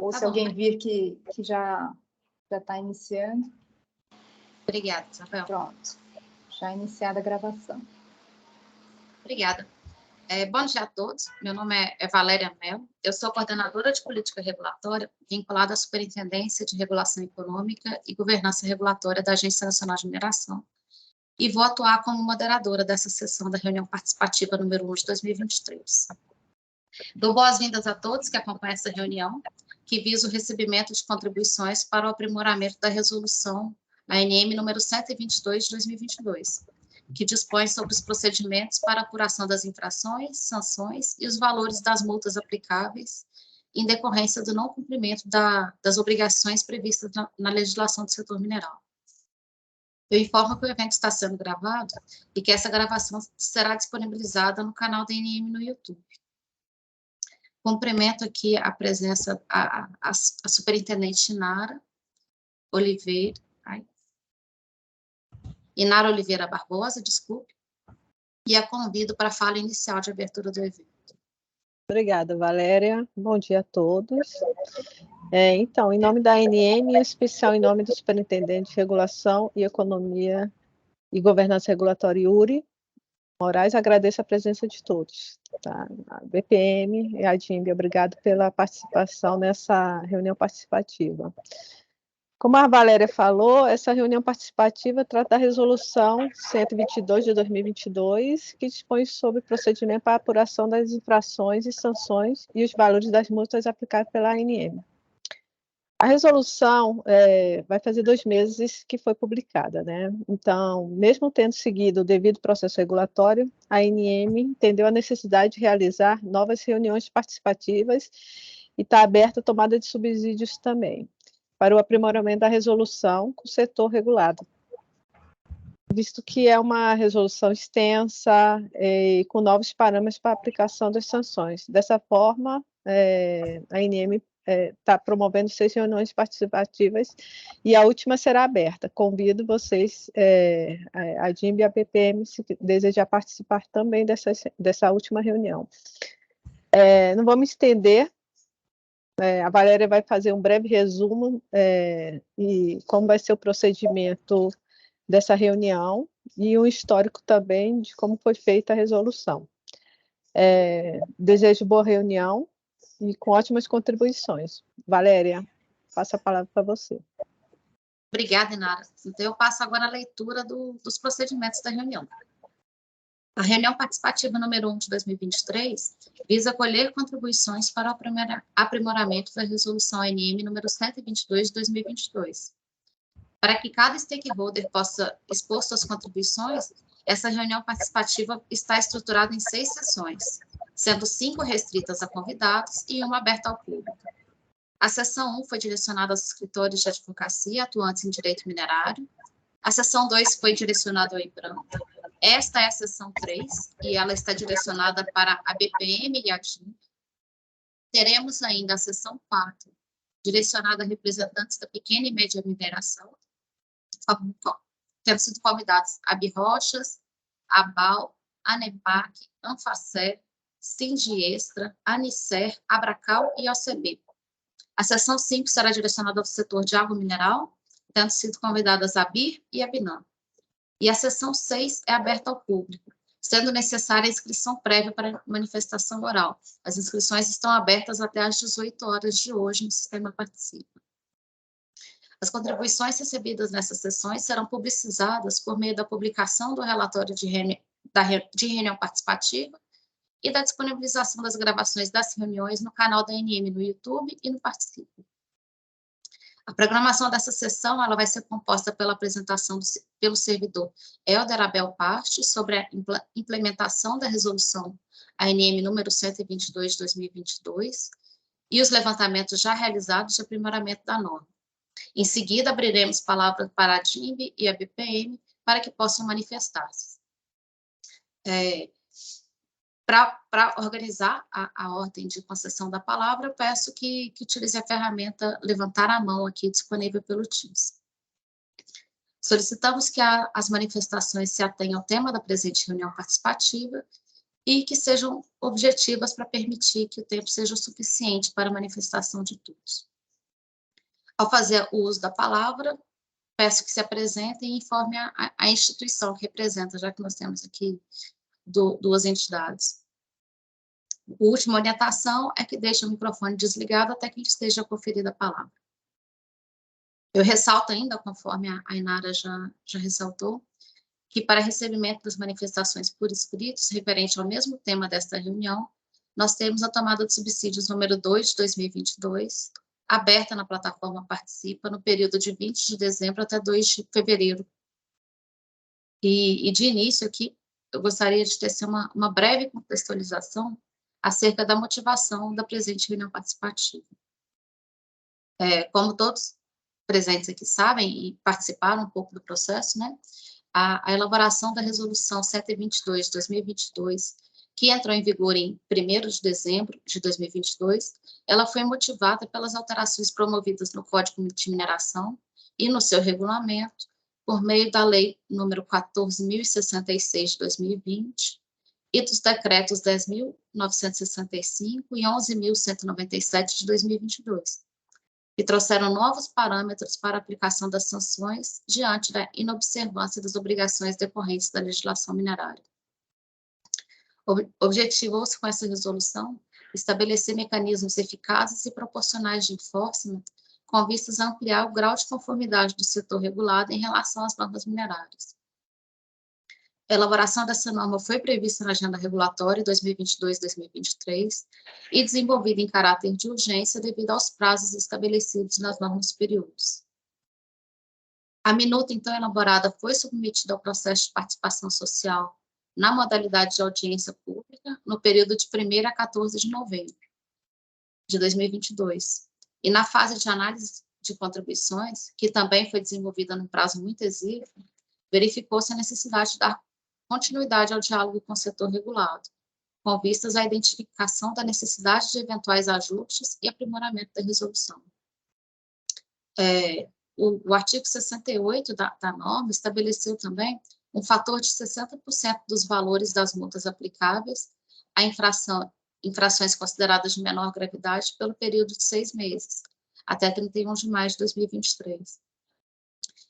ou Tá se bom, alguém vir que já está iniciando. Obrigada, Isabel. Pronto, já iniciada a gravação. Obrigada. Bom dia a todos, meu nome é Valéria Mello, eu sou coordenadora de política regulatória vinculada à Superintendência de Regulação Econômica e Governança Regulatória da Agência Nacional de Mineração e vou atuar como moderadora dessa sessão da reunião participativa número 1 de 2023. Dou boas-vindas a todos que acompanham essa reunião, que visa o recebimento de contribuições para o aprimoramento da resolução ANM número 122 de 2022, que dispõe sobre os procedimentos para apuração das infrações, sanções e os valores das multas aplicáveis em decorrência do não cumprimento das obrigações previstas na legislação do setor mineral. Eu informo que o evento está sendo gravado e que essa gravação será disponibilizada no canal da ANM no YouTube. Cumprimento aqui a presença, a superintendente Inara Oliveira Barbosa, desculpe, e a convido para a fala inicial de abertura do evento. Obrigada, Valéria. Bom dia a todos. Então, em nome da ANM, em especial em nome do Superintendente de Regulação e Economia e Governança Regulatória, Yuri Moraes, agradeço a presença de todos. Tá? A BPM e a DIMB, obrigado pela participação nessa reunião participativa. Como a Valéria falou, essa reunião participativa trata da resolução 122 de 2022, que dispõe sobre o procedimento para a apuração das infrações e sanções e os valores das multas aplicadas pela ANM. A resolução vai fazer 2 meses que foi publicada, né? Então, mesmo tendo seguido o devido processo regulatório, a ANM entendeu a necessidade de realizar novas reuniões participativas e está aberta a tomada de subsídios também, para o aprimoramento da resolução com o setor regulado, visto que é uma resolução extensa e com novos parâmetros para a aplicação das sanções. Dessa forma, a ANM está promovendo 6 reuniões participativas e a última será aberta. Convido vocês, a DIMB e a BPM, se desejar participar também dessa última reunião. Não vou me estender. A Valéria vai fazer um breve resumo e como vai ser o procedimento dessa reunião e um histórico também de como foi feita a resolução. Desejo boa reunião e com ótimas contribuições. Valéria, passo a palavra para você. Obrigada, Inara. Então, eu passo agora a leitura dos procedimentos da reunião. A reunião participativa número 1 de 2023 visa colher contribuições para o aprimoramento da resolução ANM número 122 de 2022. Para que cada stakeholder possa expor suas contribuições, essa reunião participativa está estruturada em 6 sessões, sendo 5 restritas a convidados e 1 aberta ao público. A sessão 1 foi direcionada aos escritórios de advocacia atuantes em direito minerário. A sessão 2 foi direcionada ao IBRAM. Esta é a sessão 3, e ela está direcionada para a BPM e a DIMB. Teremos ainda a sessão 4, direcionada a representantes da pequena e média mineração, tendo sido convidados a Birrochas, a BAL, a NEPAC, Anfacer, Sindiestra, Anicer, Abracal e OCB. A sessão 5 será direcionada ao setor de água mineral, tendo sido convidadas a BIR e a BINAM. E a sessão 6 é aberta ao público, sendo necessária a inscrição prévia para manifestação oral. As inscrições estão abertas até às 18 horas de hoje no Sistema Participa. As contribuições recebidas nessas sessões serão publicizadas por meio da publicação do relatório de reunião participativa e da disponibilização das gravações das reuniões no canal da ANM no YouTube e no Participa. A programação dessa sessão ela vai ser composta pela apresentação pelo servidor Helder Abel Parte sobre a implementação da resolução ANM número 122 de 2022 e os levantamentos já realizados de aprimoramento da norma. Em seguida, abriremos palavra para a DIMB e a BPM para que possam manifestar-se. Para organizar a ordem de concessão da palavra, eu peço que utilize a ferramenta levantar a mão aqui disponível pelo Teams. Solicitamos que as manifestações se atenham ao tema da presente reunião participativa e que sejam objetivas para permitir que o tempo seja suficiente para a manifestação de todos. Ao fazer o uso da palavra, peço que se apresentem e informe a instituição que representa, já que nós temos aqui duas entidades. A última orientação é que deixe o microfone desligado até que lhe esteja conferida a palavra. Eu ressalto ainda, conforme a Inara já ressaltou, que para recebimento das manifestações por escritos referente ao mesmo tema desta reunião, nós temos a tomada de subsídios número 2 de 2022, aberta na plataforma Participa, no período de 20 de dezembro até 2 de fevereiro. E de início aqui, eu gostaria de tecer uma breve contextualização acerca da motivação da presente reunião participativa. Como todos presentes aqui sabem e participaram um pouco do processo, né, a elaboração da resolução 722 de 2022, que entrou em vigor em 1º de dezembro de 2022, ela foi motivada pelas alterações promovidas no Código de Mineração e no seu regulamento, por meio da Lei número 14.066 de 2020 e dos decretos 10.965 e 11.197 de 2022, que trouxeram novos parâmetros para a aplicação das sanções diante da inobservância das obrigações decorrentes da legislação minerária. Objetivou-se com essa resolução estabelecer mecanismos eficazes e proporcionais de enforcement com vistas a ampliar o grau de conformidade do setor regulado em relação às normas minerárias. A elaboração dessa norma foi prevista na Agenda Regulatória 2022-2023 e desenvolvida em caráter de urgência devido aos prazos estabelecidos nas normas superiores. A minuta, então, elaborada foi submetida ao processo de participação social na modalidade de audiência pública no período de 1º a 14 de novembro de 2022. E na fase de análise de contribuições, que também foi desenvolvida num prazo muito exíguo, verificou-se a necessidade de dar continuidade ao diálogo com o setor regulado, com vistas à identificação da necessidade de eventuais ajustes e aprimoramento da resolução. O artigo 68 da norma estabeleceu também um fator de 60% dos valores das multas aplicáveis a infrações consideradas de menor gravidade pelo período de 6 meses, até 31 de maio de 2023.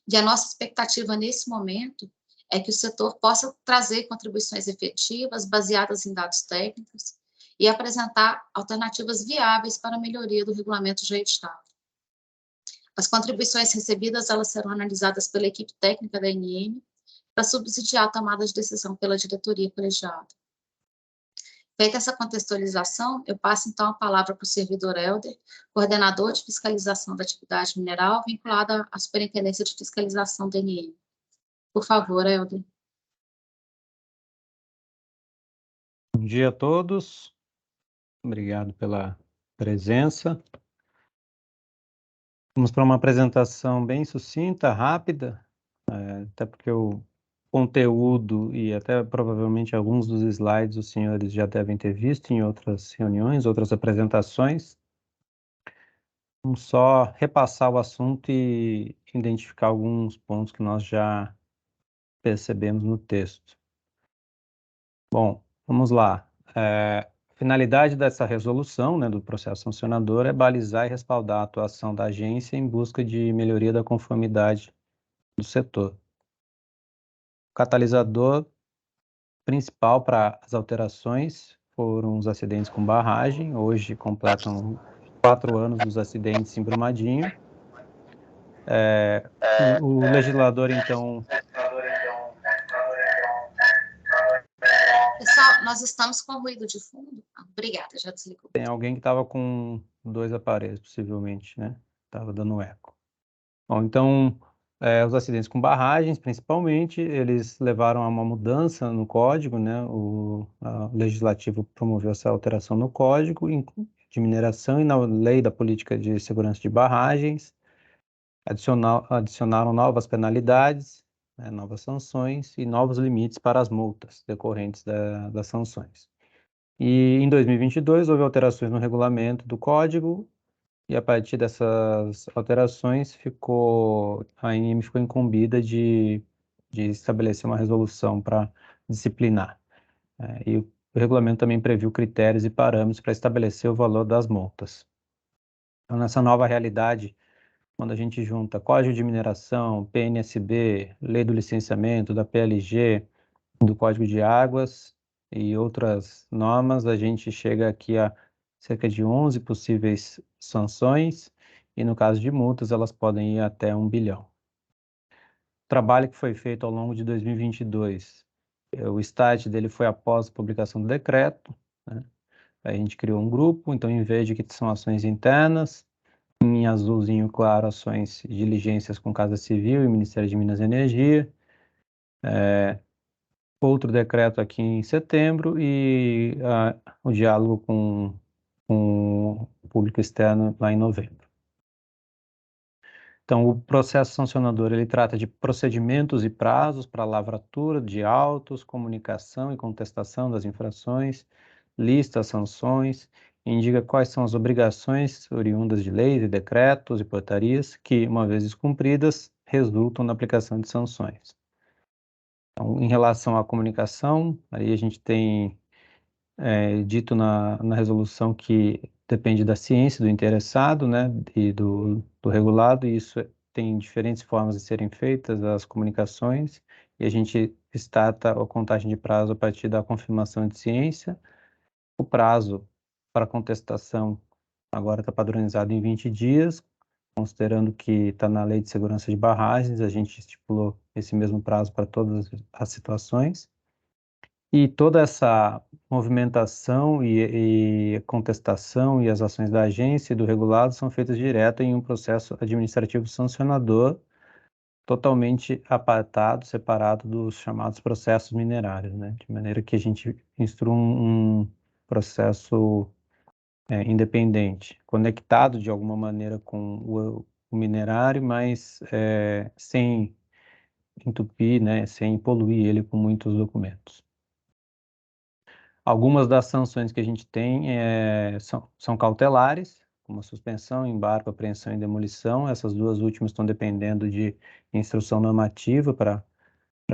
E a nossa expectativa nesse momento é que o setor possa trazer contribuições efetivas, baseadas em dados técnicos, e apresentar alternativas viáveis para a melhoria do regulamento já editado. As contribuições recebidas, elas serão analisadas pela equipe técnica da ANM para subsidiar a tomada de decisão pela diretoria colegiada. Feita essa contextualização, eu passo então a palavra para o servidor Helder, coordenador de fiscalização da atividade mineral, vinculado à Superintendência de Fiscalização da ANM. Por favor, Helder. Bom dia a todos. Obrigado pela presença. Vamos para uma apresentação bem sucinta, rápida, até porque o conteúdo e até provavelmente alguns dos slides os senhores já devem ter visto em outras reuniões, outras apresentações. Vamos só repassar o assunto e identificar alguns pontos que nós já percebemos no texto. Bom, vamos lá. A finalidade dessa resolução, né, do processo sancionador é balizar e respaldar a atuação da agência em busca de melhoria da conformidade do setor. O catalisador principal para as alterações foram os acidentes com barragem. Hoje completam 4 anos dos acidentes em Brumadinho. O legislador, então... Pessoal, nós estamos com ruído de fundo. Obrigada, já desligou. Tem alguém que estava com 2 aparelhos, possivelmente, né? Estava dando eco. Bom, então, os acidentes com barragens, principalmente, eles levaram a uma mudança no código, né? O legislativo promoveu essa alteração no código de mineração e na lei da política de segurança de barragens, adicionaram novas penalidades, né, novas sanções e novos limites para as multas decorrentes das sanções. E em 2022 houve alterações no regulamento do código e a partir dessas alterações a ANM ficou incumbida de estabelecer uma resolução para disciplinar. E o regulamento também previu critérios e parâmetros para estabelecer o valor das multas. Então, nessa nova realidade, quando a gente junta Código de Mineração, PNSB, Lei do Licenciamento, da PLG, do Código de Águas e outras normas, a gente chega aqui a cerca de 11 possíveis sanções, e no caso de multas, elas podem ir até 1 bilhão. O trabalho que foi feito ao longo de 2022, o start dele foi após a publicação do decreto, né? A gente criou um grupo, então em vez de que são ações internas, em azulzinho claro, ações de diligências com Casa Civil e Ministério de Minas e Energia, outro decreto aqui em setembro e o diálogo com o público externo lá em novembro. Então, o processo sancionador, ele trata de procedimentos e prazos para lavratura de autos, comunicação e contestação das infrações, lista as sanções, indica quais são as obrigações oriundas de leis e decretos e portarias que, uma vez descumpridas, resultam na aplicação de sanções. Então, em relação à comunicação, aí a gente tem dito na resolução que depende da ciência do interessado, né, e do regulado, e isso tem diferentes formas de serem feitas, as comunicações, e a gente starta a contagem de prazo a partir da confirmação de ciência. O prazo para contestação agora está padronizado em 20 dias, considerando que está na Lei de Segurança de Barragens, a gente estipulou esse mesmo prazo para todas as situações. E toda essa movimentação e contestação e as ações da agência e do regulado são feitas direto em um processo administrativo sancionador, totalmente apartado, separado dos chamados processos minerários, né? De maneira que a gente instrua um processo independente, conectado de alguma maneira com o minerário, mas sem entupir, né? Sem poluir ele com muitos documentos. Algumas das sanções que a gente tem são cautelares, como a suspensão, embargo, apreensão e demolição. Essas duas últimas estão dependendo de instrução normativa para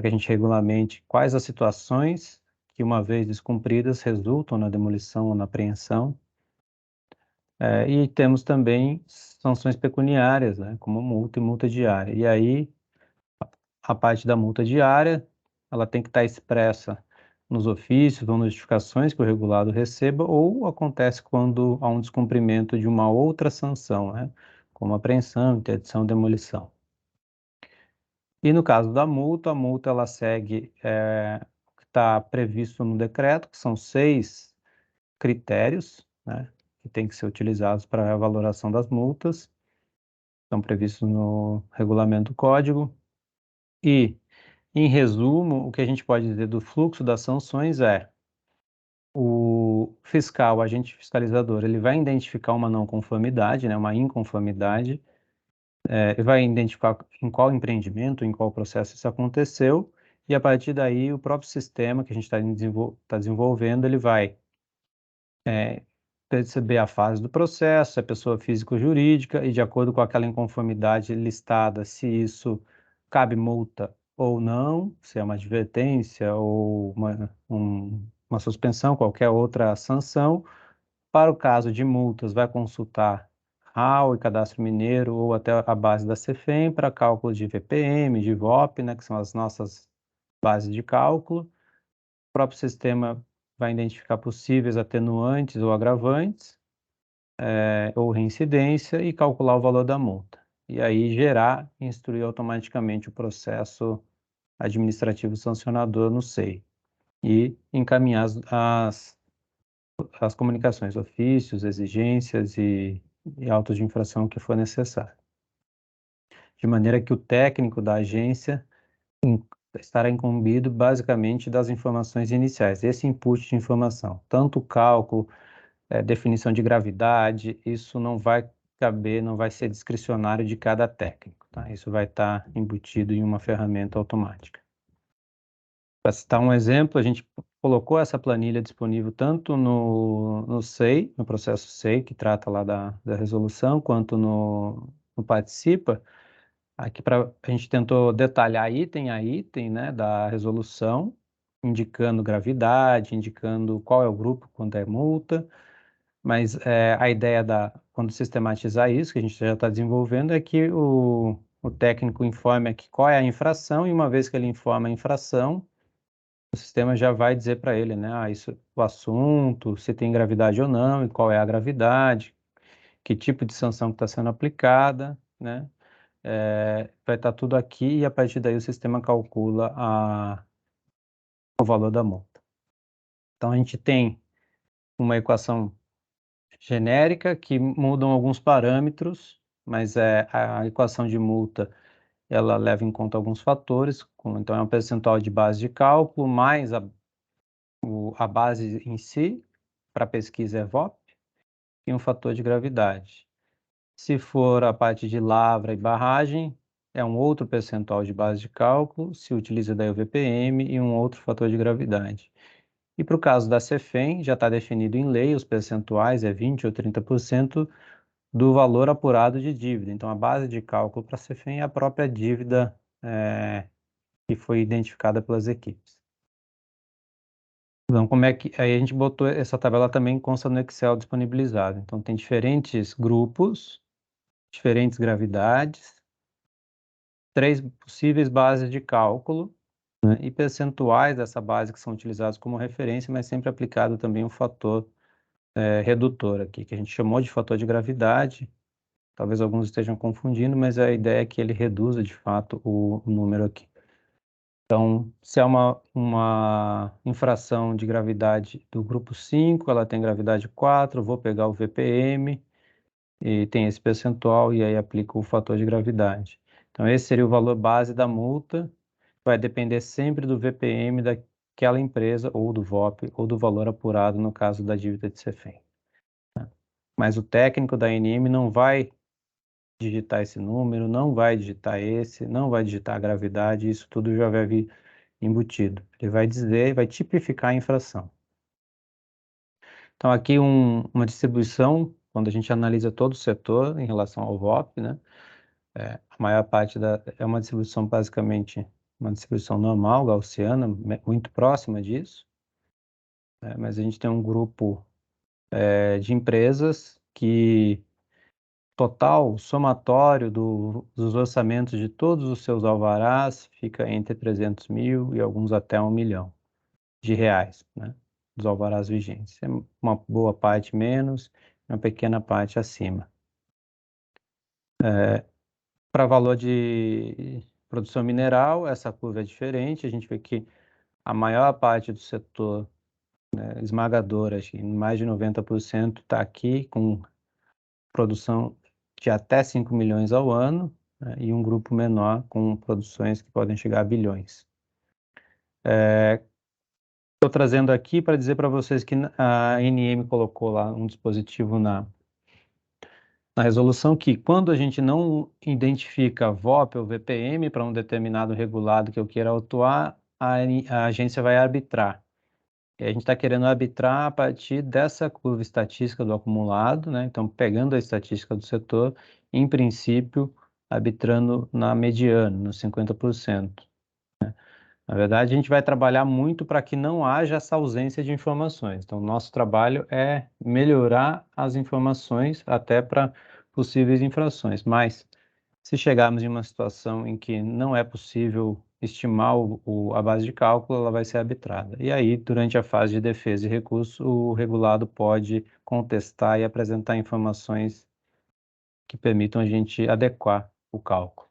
que a gente regulamente quais as situações que, uma vez descumpridas, resultam na demolição ou na apreensão. E temos também sanções pecuniárias, né, como multa e multa diária. E aí, a parte da multa diária, ela tem que estar expressa nos ofícios ou notificações que o regulado receba, ou acontece quando há um descumprimento de uma outra sanção, né, como apreensão, interdição, demolição. E no caso da multa, a multa ela segue o que está previsto no decreto, que são 6 critérios, né, que têm que ser utilizados para a valoração das multas, estão previstos no regulamento do código. E, em resumo, o que a gente pode dizer do fluxo das sanções é: o fiscal, o agente fiscalizador, ele vai identificar uma não conformidade, né, uma inconformidade, vai identificar em qual empreendimento, em qual processo isso aconteceu, e a partir daí o próprio sistema que a gente está desenvolvendo, ele vai perceber a fase do processo, se é pessoa física ou jurídica, e de acordo com aquela inconformidade listada, se isso cabe multa ou não, se é uma advertência ou uma suspensão, qualquer outra sanção. Para o caso de multas, vai consultar RAU e Cadastro Mineiro ou até a base da CEFEM para cálculo de VPM, de VOP, né, que são as nossas bases de cálculo. O próprio sistema vai identificar possíveis atenuantes ou agravantes, ou reincidência, e calcular o valor da multa. E aí gerar e instruir automaticamente o processo administrativo sancionador no SEI. E encaminhar as comunicações, ofícios, exigências e autos de infração que for necessário. De maneira que o técnico da agência estará incumbido basicamente das informações iniciais, esse input de informação, tanto o cálculo, definição de gravidade, isso não vai caber, não vai ser discricionário de cada técnico, tá? Isso vai estar embutido em uma ferramenta automática. Para citar um exemplo, a gente colocou essa planilha disponível tanto no SEI, no processo SEI, que trata lá da resolução, quanto no Participa. Aqui a gente tentou detalhar item a item, né, da resolução, indicando gravidade, indicando qual é o grupo, quanto é multa, Mas a ideia quando sistematizar isso, que a gente já está desenvolvendo, é que o técnico informe aqui qual é a infração, e uma vez que ele informa a infração, o sistema já vai dizer para ele, né, o assunto, se tem gravidade ou não, e qual é a gravidade, que tipo de sanção que está sendo aplicada, né? Vai estar tudo aqui, e a partir daí o sistema calcula o valor da multa. Então a gente tem uma equação genérica que mudam alguns parâmetros, mas a equação de multa ela leva em conta alguns fatores, então é um percentual de base de cálculo mais a base em si, para pesquisa é VOP, e um fator de gravidade. Se for a parte de lavra e barragem, é um outro percentual de base de cálculo, se utiliza daí o VPM e um outro fator de gravidade. E para o caso da CEFEM, já está definido em lei, os percentuais é 20% ou 30% do valor apurado de dívida. Então, a base de cálculo para a CEFEM é a própria dívida que foi identificada pelas equipes. Então, como é que... Aí a gente botou essa tabela também, consta no Excel disponibilizado. Então, tem diferentes grupos, diferentes gravidades, 3 possíveis bases de cálculo, né, e percentuais dessa base que são utilizados como referência, mas sempre aplicado também um fator redutor aqui, que a gente chamou de fator de gravidade. Talvez alguns estejam confundindo, mas a ideia é que ele reduza de fato o número aqui. Então, se é uma infração de gravidade do grupo 5, ela tem gravidade 4, vou pegar o VPM e tem esse percentual e aí aplico o fator de gravidade. Então, esse seria o valor base da multa, vai depender sempre do VPM daquela empresa, ou do VOP, ou do valor apurado no caso da dívida de CEFEM. Mas o técnico da ANM não vai digitar esse número, não vai digitar esse, não vai digitar a gravidade, isso tudo já vai vir embutido. Ele vai dizer, vai tipificar a infração. Então, aqui uma distribuição, quando a gente analisa todo o setor em relação ao VOP, né? A maior parte é uma distribuição basicamente, uma distribuição normal, gaussiana, muito próxima disso, mas a gente tem um grupo de empresas que total somatório dos orçamentos de todos os seus alvarás fica entre 300 mil e alguns até 1 milhão de reais, né, dos alvarás vigentes. É uma boa parte menos, uma pequena parte acima. Para valor de produção mineral, essa curva é diferente, a gente vê que a maior parte do setor, né, esmagadora, acho que mais de 90% está aqui com produção de até 5 milhões ao ano, né, e um grupo menor com produções que podem chegar a bilhões. Estou trazendo aqui para dizer para vocês que a ANM colocou lá um dispositivo na resolução que, quando a gente não identifica VOP ou VPM para um determinado regulado que eu queira autuar, a agência vai arbitrar. E a gente está querendo arbitrar a partir dessa curva estatística do acumulado, né? Então, pegando a estatística do setor, em princípio, arbitrando na mediana, nos 50%. Na verdade, a gente vai trabalhar muito para que não haja essa ausência de informações. Então, nosso trabalho é melhorar as informações até para possíveis infrações. Mas, se chegarmos em uma situação em que não é possível estimar a base de cálculo, ela vai ser arbitrada. E aí, durante a fase de defesa e recurso, o regulado pode contestar e apresentar informações que permitam a gente adequar o cálculo.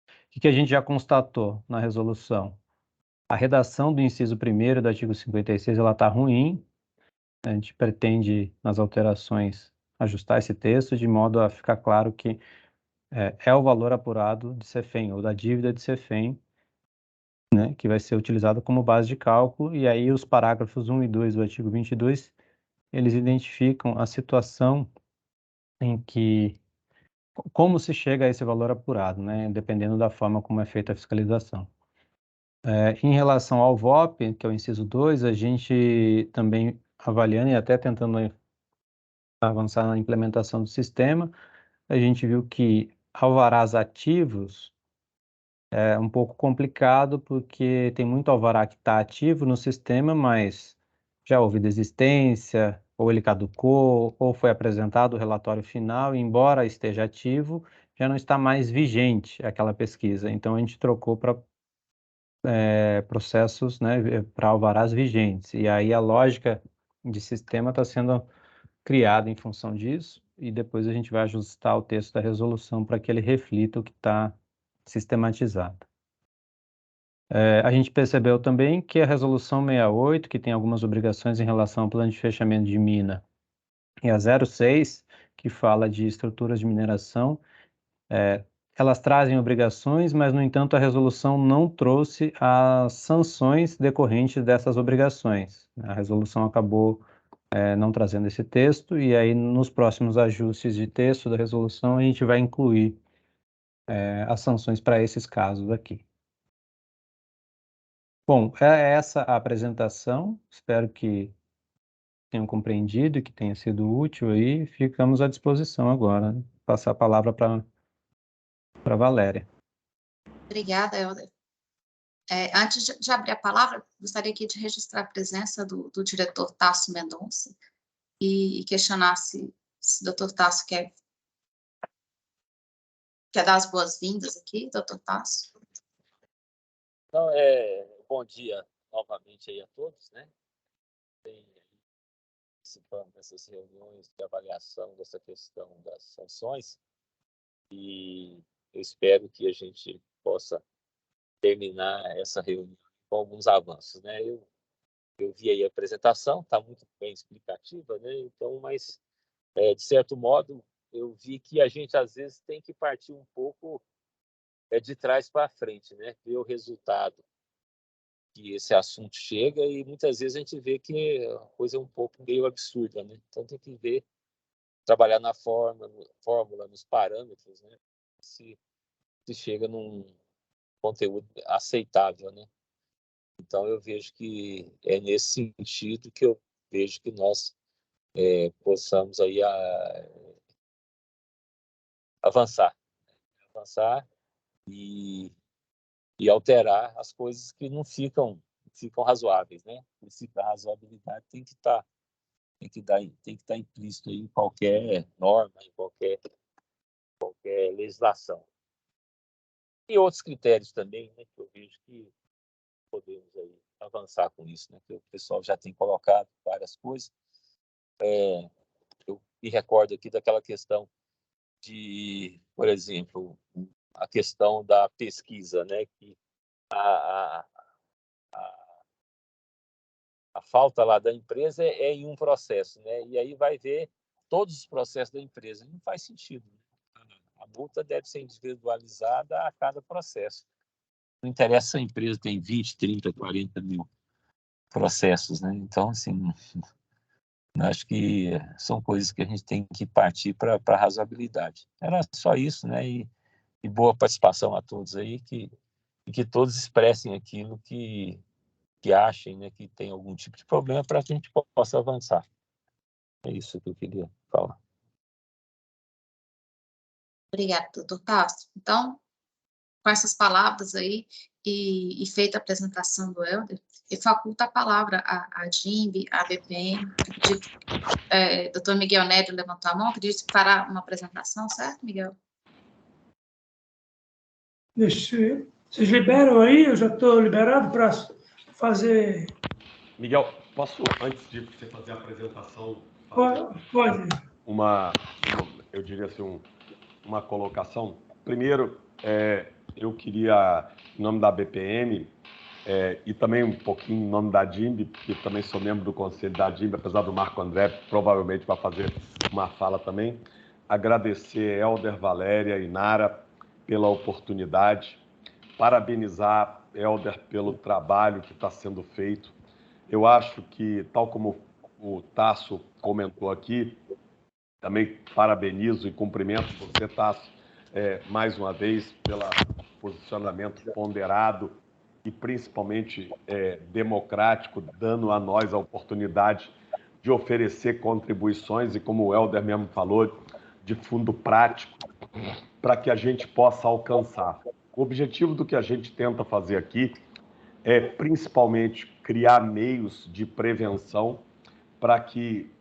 O que a gente já constatou na resolução? A redação do inciso 1º do artigo 56 está ruim. A gente pretende, nas alterações, ajustar esse texto de modo a ficar claro que é o valor apurado de CEFEM, ou da dívida de CEFEM, né, que vai ser utilizado como base de cálculo, e aí os parágrafos 1 e 2 do artigo 22, eles identificam a situação em que, como se chega a esse valor apurado, né, dependendo da forma como é feita a fiscalização. Em relação ao VOP, que é o inciso 2, a gente também avaliando e até tentando avançar na implementação do sistema, a gente viu que alvarás ativos é um pouco complicado, porque tem muito alvará que está ativo no sistema, mas já houve desistência, ou ele caducou, ou foi apresentado o relatório final, e embora esteja ativo, já não está mais vigente aquela pesquisa. Então, a gente trocou para processos, né, para alvarás vigentes. E aí a lógica de sistema está sendo criada em função disso, e depois a gente vai ajustar o texto da resolução para que ele reflita o que está sistematizado. A gente percebeu também que a resolução 68, que tem algumas obrigações em relação ao plano de fechamento de mina, e a 06, que fala de estruturas de mineração, elas trazem obrigações, mas, no entanto, a resolução não trouxe as sanções decorrentes dessas obrigações. A resolução acabou não trazendo esse texto, e aí nos próximos ajustes de texto da resolução a gente vai incluir as sanções para esses casos aqui. Bom, é essa a apresentação, espero que tenham compreendido e que tenha sido útil aí. Ficamos à disposição agora, né? Passar a palavra para a Valéria. Obrigada, Helder. Antes de abrir a palavra, gostaria aqui de registrar a presença do diretor Tasso Mendonça e questionar se o doutor Tasso quer dar as boas-vindas aqui, doutor Tasso. Então, bom dia novamente aí a todos, né? Participando dessas reuniões de avaliação dessa questão das sanções, e eu espero que a gente possa terminar essa reunião com alguns avanços, né? Eu vi aí a apresentação, está muito bem explicativa, né? Então, mas de certo modo eu vi que a gente às vezes tem que partir um pouco de trás para frente, né? Ver o resultado que esse assunto chega, e muitas vezes a gente vê que a coisa é um pouco meio absurda, né? Então tem que ver, trabalhar na fórmula, nos parâmetros, né? Se chega num conteúdo aceitável, né? Então eu vejo que é nesse sentido que eu vejo que nós possamos aí avançar e alterar as coisas que não ficam razoáveis, né? A razoabilidade tem que estar implícito aí em qualquer norma, em qualquer legislação. E outros critérios também, né, que eu vejo que podemos aí avançar com isso, né? Que o pessoal já tem colocado várias coisas. Eu me recordo aqui daquela questão de, por exemplo, a questão da pesquisa, né? Que a falta lá da empresa é em um processo, né? E aí vai ver todos os processos da empresa. Não faz sentido. A multa deve ser individualizada a cada processo. Não interessa se a empresa tem 20, 30, 40 mil processos, né? Então, assim, acho que são coisas que a gente tem que partir para a razoabilidade. Era só isso, né? E boa participação a todos aí, e que todos expressem aquilo que achem, né, que tem algum tipo de problema, para que a gente possa avançar. É isso que eu queria falar. Obrigada, doutor Tasso. Então, com essas palavras aí e feita a apresentação do Helder, eu faculto a palavra à DIMB, à BPM, doutor Miguel Nédio levantou a mão, pediu para uma apresentação, certo, Miguel? Vocês liberam aí? Eu já estou liberado para fazer... Miguel, posso, antes de você fazer a apresentação, Pode. Eu diria assim, uma colocação? Primeiro, eu queria, em nome da BPM, e também um pouquinho em nome da DIMB, porque também sou membro do conselho da DIMB, apesar do Marco André provavelmente vai fazer uma fala também, agradecer Helder, Valéria e Nara pela oportunidade, parabenizar Helder pelo trabalho que está sendo feito. Eu acho que, tal como o Tasso comentou aqui, também parabenizo e cumprimento você, Tasso, mais uma vez, pelo posicionamento ponderado e principalmente democrático, dando a nós a oportunidade de oferecer contribuições e, como o Helder mesmo falou, de fundo prático, para que a gente possa alcançar. O objetivo do que a gente tenta fazer aqui é principalmente criar meios de prevenção para que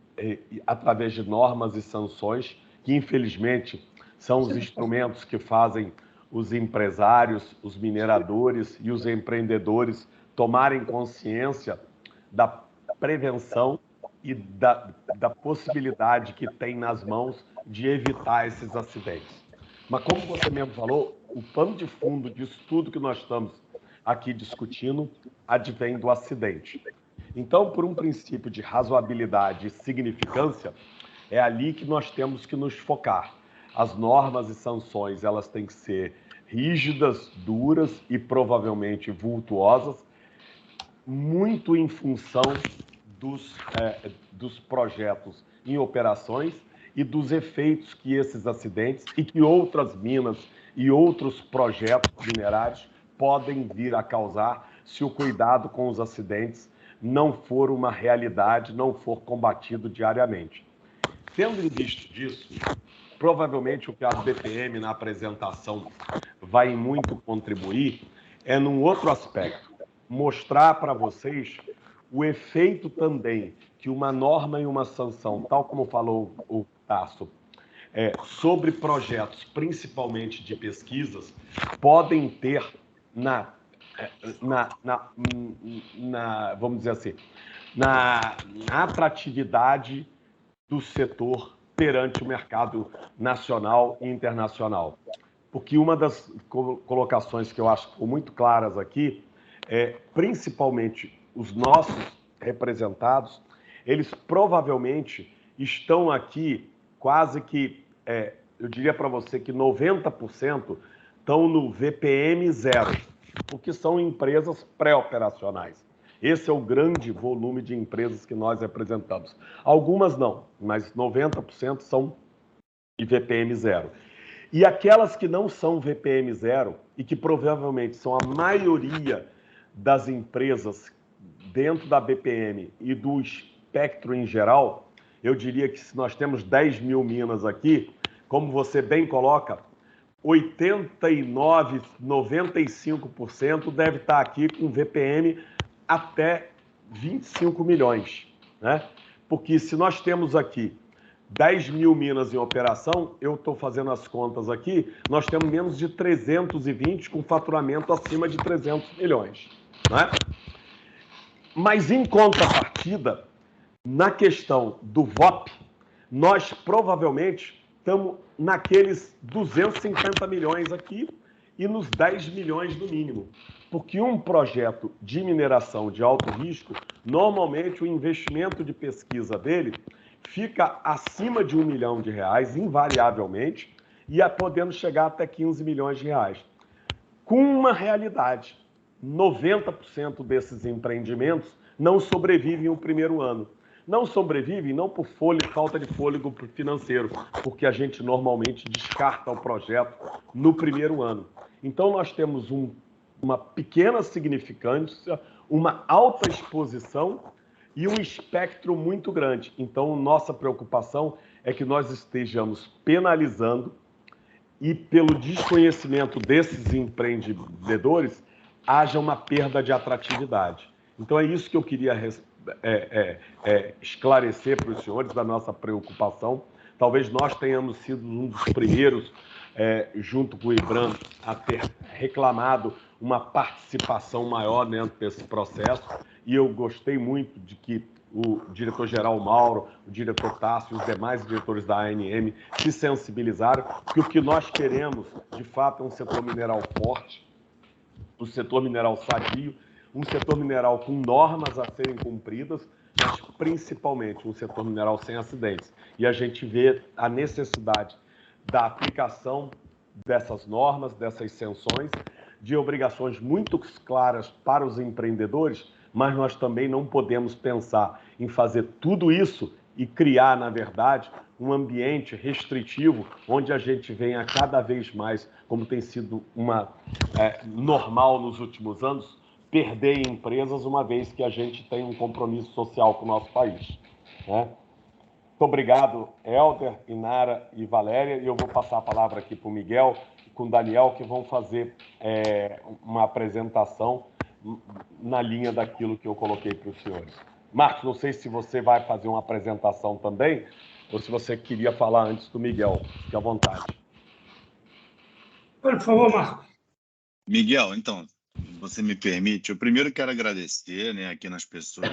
através de normas e sanções, que infelizmente são os instrumentos que fazem os empresários, os mineradores e os empreendedores tomarem consciência da prevenção e da possibilidade que tem nas mãos de evitar esses acidentes. Mas como você mesmo falou, o pano de fundo disso tudo que nós estamos aqui discutindo advém do acidente. Então, por um princípio de razoabilidade e significância, é ali que nós temos que nos focar. As normas e sanções, elas têm que ser rígidas, duras e provavelmente vultuosas, muito em função dos projetos em operações e dos efeitos que esses acidentes e que outras minas e outros projetos minerários podem vir a causar se o cuidado com os acidentes não for uma realidade, não for combatido diariamente. Tendo em vista disso, provavelmente o que a BPM na apresentação vai muito contribuir é num outro aspecto, mostrar para vocês o efeito também que uma norma e uma sanção, tal como falou o Tasso, sobre projetos, principalmente de pesquisas, podem ter vamos dizer assim, na atratividade do setor perante o mercado nacional e internacional. Porque uma das colocações que eu acho que ficou muito claras aqui é, principalmente os nossos representados, eles provavelmente estão aqui quase que, eu diria para você que 90% estão no VPM 0, porque são empresas pré-operacionais. Esse é o grande volume de empresas que nós representamos. Algumas não, mas 90% são de VPM 0. E aquelas que não são VPM 0 e que provavelmente são a maioria das empresas dentro da BPM e do espectro em geral, eu diria que se nós temos 10 mil minas aqui, como você bem coloca, 89%, 95% deve estar aqui com VPM até 25 milhões, né? Porque se nós temos aqui 10 mil minas em operação, eu estou fazendo as contas aqui, nós temos menos de 320 com faturamento acima de 300 milhões, né? Mas em contrapartida, na questão do VOP, nós provavelmente estamos naqueles 250 milhões aqui e nos 10 milhões no mínimo. Porque um projeto de mineração de alto risco, normalmente o investimento de pesquisa dele fica acima de R$1 milhão, invariavelmente, e podendo chegar até 15 milhões de reais. Com uma realidade, 90% desses empreendimentos não sobrevivem o primeiro ano. Não sobrevivem não por falta de fôlego financeiro, porque a gente normalmente descarta o projeto no primeiro ano. Então, nós temos uma pequena significância, uma alta exposição e um espectro muito grande. Então, nossa preocupação é que nós estejamos penalizando e, pelo desconhecimento desses empreendedores, haja uma perda de atratividade. Então, é isso que eu queria esclarecer para os senhores da nossa preocupação. Talvez nós tenhamos sido um dos primeiros, junto com o IBRAM, a ter reclamado uma participação maior dentro desse processo, e eu gostei muito de que o diretor-geral Mauro, o diretor Tássio e os demais diretores da ANM se sensibilizaram, que o que nós queremos, de fato, é um setor mineral forte, um setor mineral sadio, um setor mineral com normas a serem cumpridas, mas principalmente um setor mineral sem acidentes. E a gente vê a necessidade da aplicação dessas normas, dessas sanções, de obrigações muito claras para os empreendedores, mas nós também não podemos pensar em fazer tudo isso e criar, na verdade, um ambiente restritivo onde a gente venha cada vez mais, como tem sido normal nos últimos anos, perder empresas, uma vez que a gente tem um compromisso social com o nosso país, né? Muito obrigado, Helder, Inara e Valéria, e eu vou passar a palavra aqui para o Miguel e com o Daniel, que vão fazer uma apresentação na linha daquilo que eu coloquei para os senhores. Marcos, não sei se você vai fazer uma apresentação também, ou se você queria falar antes do Miguel. Fique à vontade. Por favor, Marco. Miguel, então, você me permite, eu primeiro quero agradecer, né, aqui nas pessoas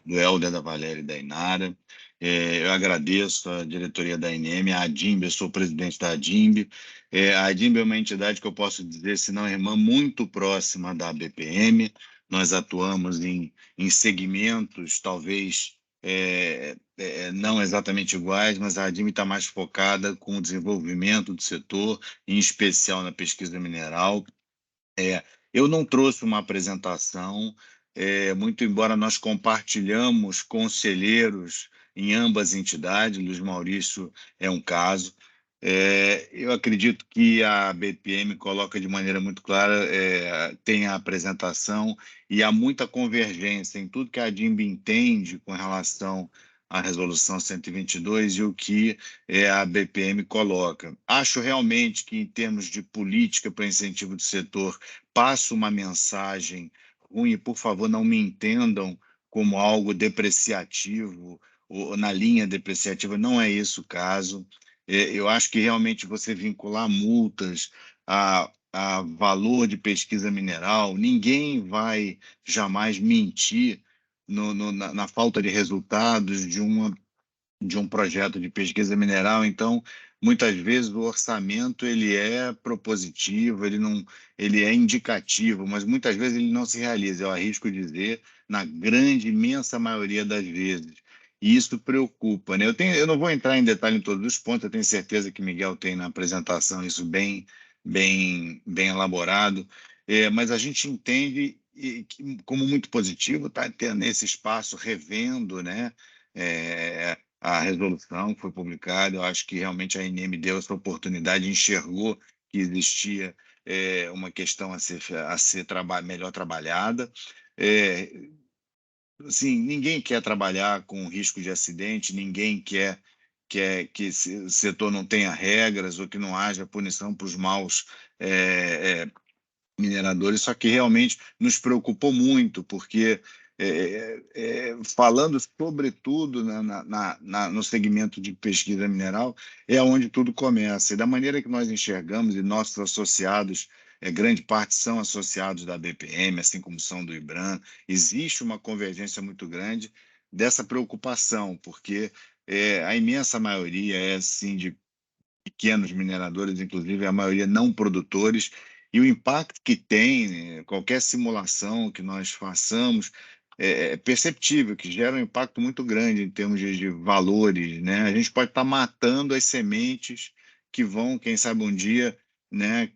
do Helder, da Valéria e da Inara. Eu agradeço a diretoria da INEM, a ADIMB, eu sou presidente da ADIMB. A ADIMB é uma entidade que eu posso dizer, se não irmã, muito próxima da BPM. Nós atuamos em segmentos, talvez não exatamente iguais, mas a ADIMB está mais focada com o desenvolvimento do setor, em especial na pesquisa mineral. Eu não trouxe uma apresentação, muito embora nós compartilhamos conselheiros em ambas entidades, Luiz Maurício é um caso. Eu acredito que a BPM coloca de maneira muito clara, tem a apresentação e há muita convergência em tudo que a ADIMB entende com relação à Resolução 122 e o que a BPM coloca. Acho realmente que, em termos de política para incentivo do setor, passa uma mensagem ruim, por favor, não me entendam como algo depreciativo, ou na linha depreciativa, não é esse o caso. Eu acho que realmente você vincular multas a valor de pesquisa mineral, ninguém vai jamais mentir na falta de resultados de um projeto de pesquisa mineral. Então, muitas vezes o orçamento ele é propositivo, ele é indicativo, mas muitas vezes ele não se realiza, eu arrisco dizer, na grande, imensa maioria das vezes. E isso preocupa, né? Eu não vou entrar em detalhe em todos os pontos, eu tenho certeza que Miguel tem na apresentação isso bem elaborado, mas a gente entende como muito positivo estar tendo esse espaço revendo, né? A resolução que foi publicada. Eu acho que realmente a INEM deu essa oportunidade, enxergou que existia uma questão a ser melhor trabalhada. Assim, ninguém quer trabalhar com risco de acidente, ninguém quer que esse setor não tenha regras ou que não haja punição para os maus mineradores, só que realmente nos preocupou muito, porque falando sobretudo no segmento de pesquisa mineral, é onde tudo começa. E da maneira que nós enxergamos, e nossos associados, grande parte são associados da BPM, assim como são do IBRAM, existe uma convergência muito grande dessa preocupação, porque a imensa maioria é, assim, de pequenos mineradores, inclusive a maioria não produtores, e o impacto que tem, né, qualquer simulação que nós façamos, é perceptível, que gera um impacto muito grande em termos de valores, né? A gente pode estar matando as sementes que vão, quem sabe um dia, né,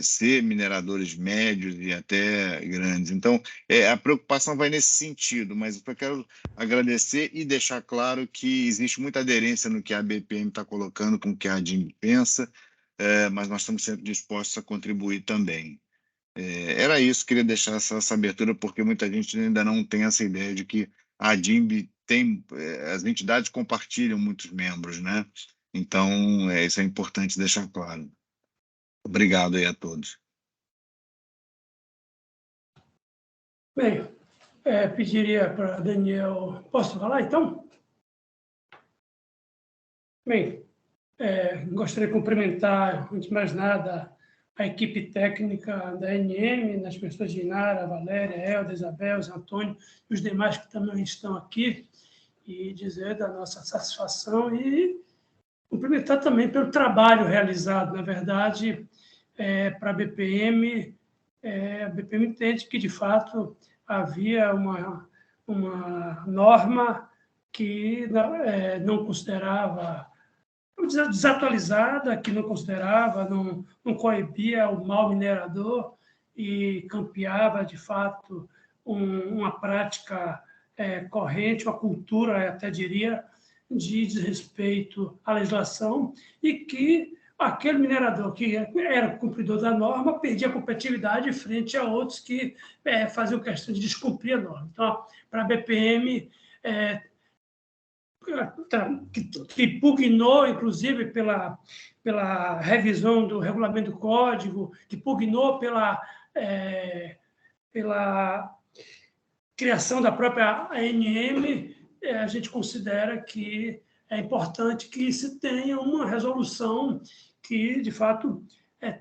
ser mineradores médios e até grandes. Então, a preocupação vai nesse sentido, mas eu quero agradecer e deixar claro que existe muita aderência no que a BPM está colocando, com o que a ADIMB pensa, mas nós estamos sempre dispostos a contribuir também. Era isso, queria deixar essa abertura, porque muita gente ainda não tem essa ideia de que a ADIMB tem, as entidades compartilham muitos membros, né? Então, isso é importante deixar claro. Obrigado aí a todos. Bem, pediria para Daniel... Posso falar, então? Bem, gostaria de cumprimentar, antes de mais nada, a equipe técnica da ANM, nas pessoas de Inara, Valéria, Helder, Isabel, Antônio e os demais que também estão aqui, e dizer da nossa satisfação e cumprimentar também pelo trabalho realizado. Na verdade, para a BPM entende que, de fato, havia uma norma que não considerava, desatualizada, que não considerava, não coibia o mau minerador e campeava, de fato, uma prática corrente, uma cultura, até diria, de desrespeito à legislação, e que aquele minerador que era cumpridor da norma perdia a competitividade frente a outros que faziam questão de descumprir a norma. Então, para a BPM, que pugnou, inclusive, pela revisão do regulamento do código, que pugnou pela criação da própria ANM, a gente considera que é importante que se tenha uma resolução que, de fato,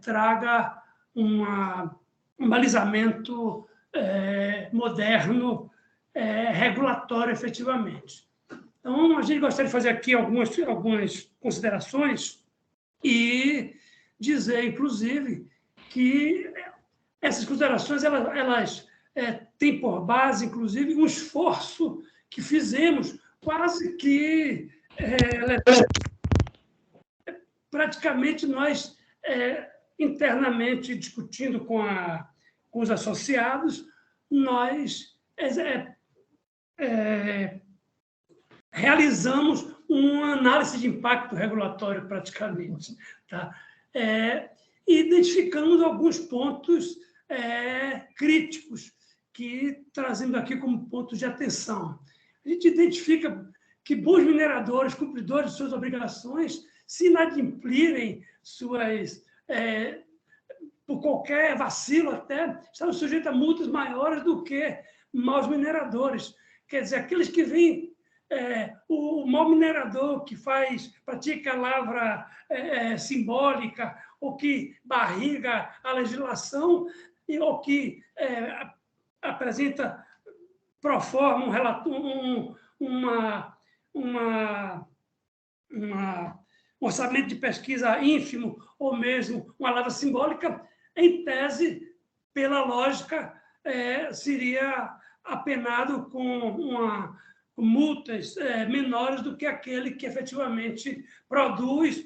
traga um balizamento moderno, regulatório, efetivamente. Então, a gente gostaria de fazer aqui algumas considerações e dizer, inclusive, que essas considerações elas têm por base, inclusive, um esforço que fizemos quase que praticamente nós internamente discutindo com os associados, nós realizamos uma análise de impacto regulatório praticamente, tá? E identificamos alguns pontos críticos que trazendo aqui como pontos de atenção. A gente identifica que bons mineradores, cumpridores de suas obrigações, se inadimplirem por qualquer vacilo até, estão sujeitos a multas maiores do que maus mineradores. Quer dizer, aqueles que vêm, o mau minerador que pratica a lavra simbólica, ou que barriga a legislação, ou que apresenta pro forma um orçamento de pesquisa ínfimo, ou mesmo uma lavra simbólica, em tese, pela lógica, seria apenado com multas menores do que aquele que efetivamente produz,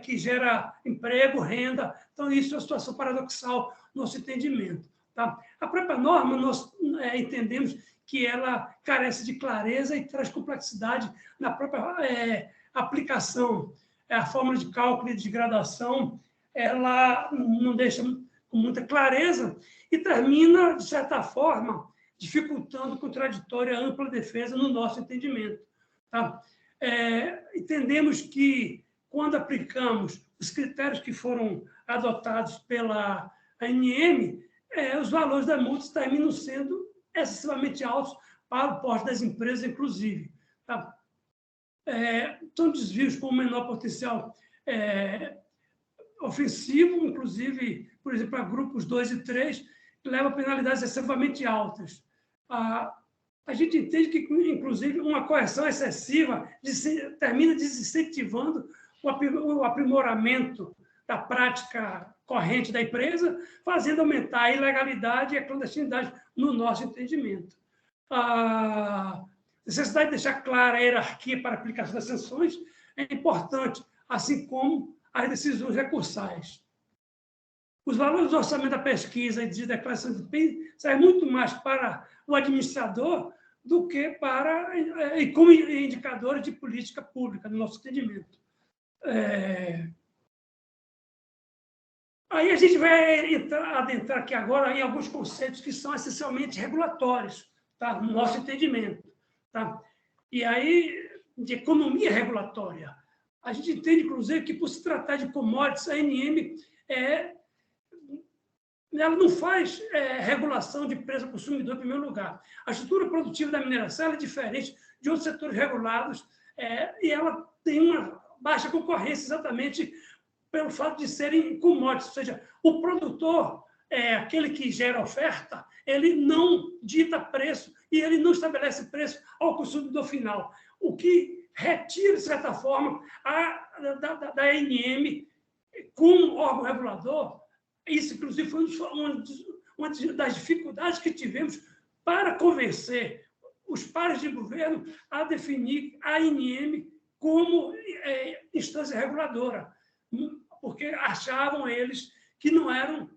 que gera emprego, renda. Então, isso é uma situação paradoxal no nosso entendimento. Tá? A própria norma, nós entendemos que ela carece de clareza e traz complexidade na própria aplicação. A fórmula de cálculo e de gradação, ela não deixa com muita clareza e termina, de certa forma, dificultando contraditória a ampla defesa no nosso entendimento. Tá? Entendemos que, quando aplicamos os critérios que foram adotados pela ANM, os valores da multa terminam sendo excessivamente altos para o porte das empresas, inclusive. Tá? São desvios com menor potencial ofensivo, inclusive, por exemplo, para grupos 2 e 3, que levam a penalidades excessivamente altas. A gente entende que, inclusive, uma correção excessiva termina desincentivando o aprimoramento da prática corrente da empresa, fazendo aumentar a ilegalidade e a clandestinidade no nosso entendimento. A necessidade de deixar clara a hierarquia para a aplicação das sanções é importante, assim como as decisões recursais. Os valores do orçamento da pesquisa e de declaração de desempenho saem muito mais para o administrador do que como indicadores de política pública, no nosso entendimento. Aí a gente vai adentrar aqui agora em alguns conceitos que são essencialmente regulatórios, tá? No nosso entendimento. Tá? E aí, de economia regulatória. A gente entende, inclusive, que, por se tratar de commodities, a ANM ela não faz regulação de preço ao consumidor, em primeiro lugar. A estrutura produtiva da mineração é diferente de outros setores regulados e ela tem uma baixa concorrência exatamente pelo fato de serem commodities, ou seja, o produtor, aquele que gera oferta, ele não dita preço e ele não estabelece preço ao consumidor final, o que retira, de certa forma, da ANM como órgão regulador. Isso, inclusive, foi uma das dificuldades que tivemos para convencer os pares de governo a definir a ANM como instância reguladora, porque achavam eles que não eram,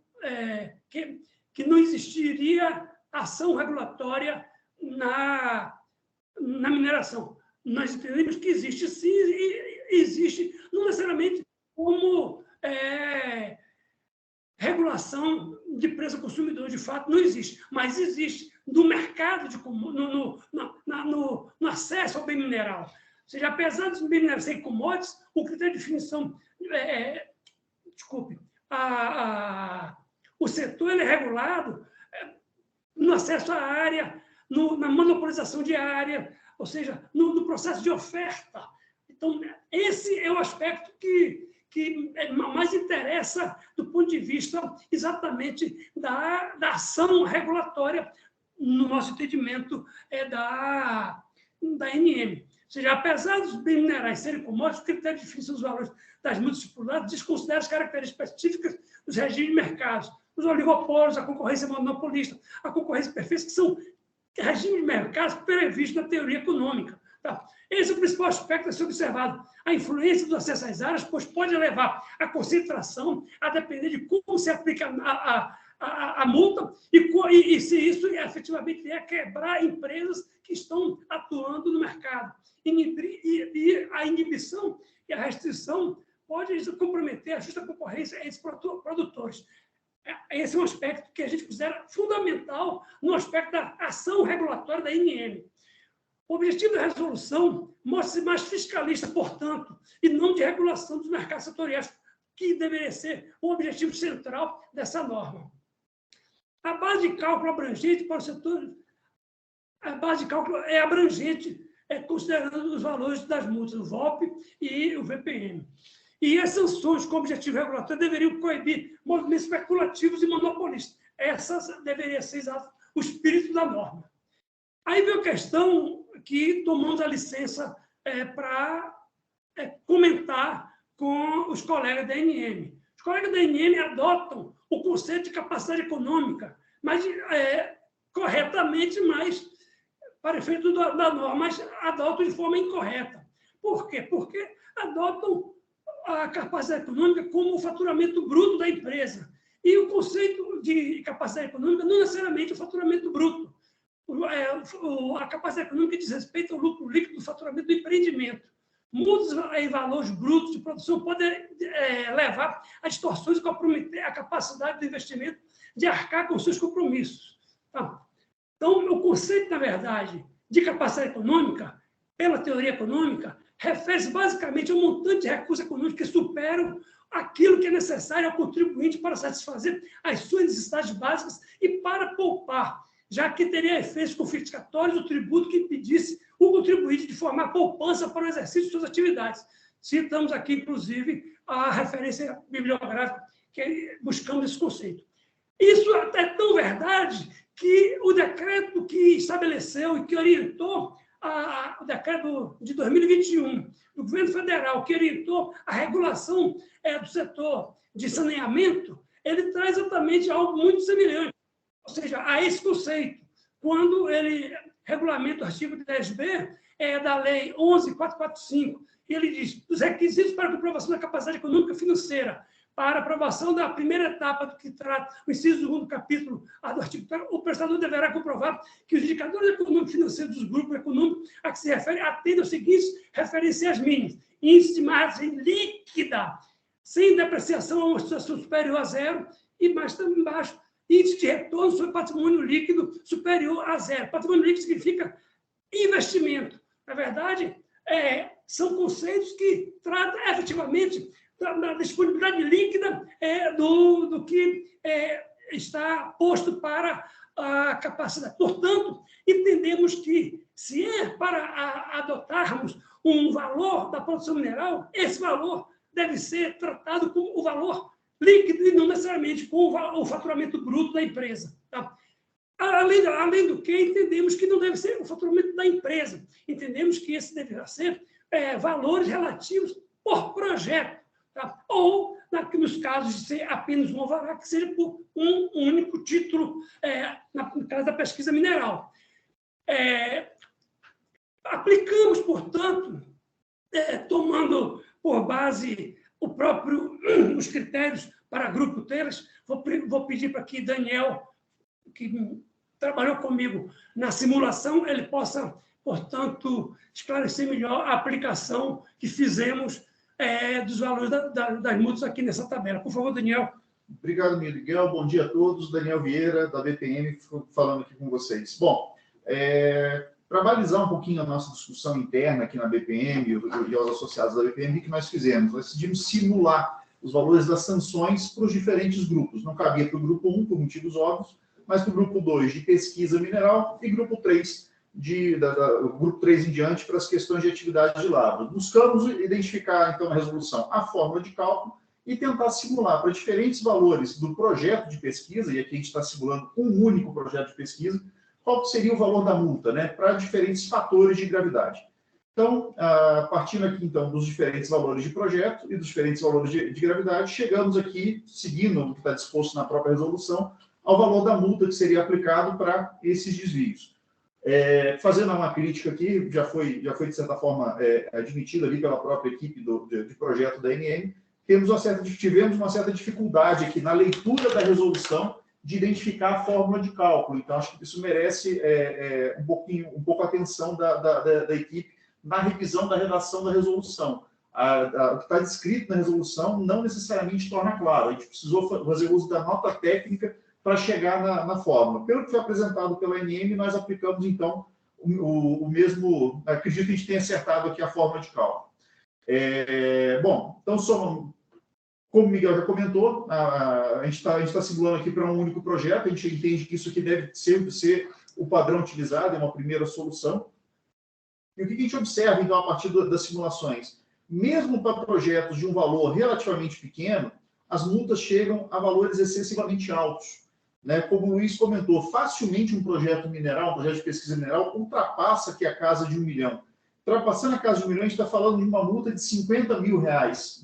que não existiria ação regulatória na mineração. Nós entendemos que existe sim, e existe não necessariamente como regulação de preço ao consumidor, de fato, não existe, mas existe no mercado, no acesso ao bem mineral. Ou seja, apesar dos bem minerais serem commodities, o critério de definição, o setor ele é regulado no acesso à área, na monopolização diária, ou seja, no processo de oferta. Então, esse é o aspecto que mais interessa do ponto de vista exatamente da ação regulatória, no nosso entendimento, da ANM. Ou seja, apesar dos bens minerais serem commodities, o critério de definição dos valores das multas estipuladas desconsidera as características específicas dos regimes de mercados, os oligopólios, a concorrência monopolista, a concorrência perfeita, que são regimes de mercados previstos na teoria econômica. Tá? Esse é o principal aspecto a ser observado. A influência do acesso às áreas, pois pode levar à concentração, a depender de como se aplica a multa e se isso efetivamente vier quebrar empresas que estão atuando no mercado. E a inibição e a restrição pode comprometer a justa concorrência entre os produtores. Esse é um aspecto que a gente considera fundamental no aspecto da ação regulatória da ANM. O objetivo da resolução mostra-se mais fiscalista, portanto, e não de regulação dos mercados setoriais, que deveria ser o objetivo central dessa norma. A base de cálculo abrangente para o setor, a base de cálculo é abrangente, considerando os valores das multas, o VOP e o VPM. E as sanções com objetivo regulatório deveriam coibir movimentos especulativos e monopolistas. Essas deveria ser exato o espírito da norma. Aí vem a questão que tomamos a licença para comentar com os colegas da ANM. Os colegas da ANM adotam o conceito de capacidade econômica, mas corretamente, mas para efeito da norma, mas adotam de forma incorreta. Por quê? Porque adotam a capacidade econômica como o faturamento bruto da empresa. E o conceito de capacidade econômica não necessariamente é o faturamento bruto. A capacidade econômica diz respeito ao lucro líquido do faturamento do empreendimento. Muitos em valores brutos de produção podem levar a distorções e comprometer a capacidade do investimento de arcar com seus compromissos. Então, o conceito, na verdade, de capacidade econômica, pela teoria econômica, refere-se basicamente ao montante de recursos econômicos que superam aquilo que é necessário ao contribuinte para satisfazer as suas necessidades básicas e para poupar, já que teria efeitos confiscatórios do tributo que impedisse o contribuinte de formar poupança para o exercício de suas atividades. Citamos aqui, inclusive, a referência bibliográfica que buscamos esse conceito. Isso é tão verdade que o decreto que estabeleceu e que orientou o decreto de 2021 do governo federal, que orientou a regulação do setor de saneamento, ele traz exatamente algo muito semelhante. Ou seja, a esse conceito, quando ele regulamenta o artigo 10b da Lei 11.445, ele diz: os requisitos para a comprovação da capacidade econômica e financeira para aprovação da primeira etapa do que trata o inciso 2º capítulo do artigo, o prestador deverá comprovar que os indicadores econômicos e financeiros dos grupos econômicos a que se refere atendem aos seguintes referenciais mínimos: índice de margem líquida, sem depreciação a uma situação superior a zero, e mais também embaixo, índice de retorno sobre patrimônio líquido superior a zero. Patrimônio líquido significa investimento. Na verdade, são conceitos que tratam efetivamente da disponibilidade líquida do que está posto para a capacidade. Portanto, entendemos que, se é para adotarmos um valor da produção mineral, esse valor deve ser tratado como o valor líquido e não necessariamente com o faturamento bruto da empresa. Tá? Além do que, entendemos que não deve ser o faturamento da empresa. Entendemos que esse deverá ser valores relativos por projeto. Tá? Ou, nos casos de ser apenas um alvará, que seja por um único título, no caso da pesquisa mineral. Aplicamos, portanto, tomando por base os critérios para grupo Teles. Vou pedir para que Daniel, que trabalhou comigo na simulação, ele possa, portanto, esclarecer melhor a aplicação que fizemos dos valores das multas aqui nessa tabela. Por favor, Daniel. Obrigado, Miguel. Bom dia a todos. Daniel Vieira, da BPM, falando aqui com vocês. Bom, para balizar um pouquinho a nossa discussão interna aqui na BPM e aos associados da BPM, o que nós fizemos? Nós decidimos simular os valores das sanções para os diferentes grupos. Não cabia para o grupo 1, por motivos óbvios, mas para o grupo 2 de pesquisa mineral e grupo 3 grupo 3 em diante para as questões de atividade de lavra. Buscamos identificar, então, na resolução a fórmula de cálculo e tentar simular para diferentes valores do projeto de pesquisa, e aqui a gente está simulando um único projeto de pesquisa, qual seria o valor da multa, né, para diferentes fatores de gravidade. Então, partindo aqui, então, dos diferentes valores de projeto e dos diferentes valores de gravidade, chegamos aqui, seguindo o que está disposto na própria resolução, ao valor da multa que seria aplicado para esses desvios. Fazendo uma crítica aqui, já foi de certa forma admitido ali pela própria equipe de projeto da ANM, tivemos uma certa dificuldade aqui na leitura da resolução de identificar a fórmula de cálculo. Então, acho que isso merece um pouco a atenção da equipe na revisão da redação da resolução. O que está descrito na resolução não necessariamente torna claro. A gente precisou fazer uso da nota técnica para chegar na fórmula. Pelo que foi apresentado pela ANM, nós aplicamos, então, o mesmo... Acredito que a gente tenha acertado aqui a fórmula de cálculo. Bom, então, como o Miguel já comentou, a gente está simulando aqui para um único projeto, a gente entende que isso aqui deve sempre ser o padrão utilizado, é uma primeira solução. E o que a gente observa, então, a partir das simulações? Mesmo para projetos de um valor relativamente pequeno, as multas chegam a valores excessivamente altos. Né? Como o Luiz comentou, facilmente um projeto mineral, um projeto de pesquisa mineral, ultrapassa aqui a casa de 1 milhão. Ultrapassando a casa de 1 milhão, a gente está falando de uma multa de R$50 mil,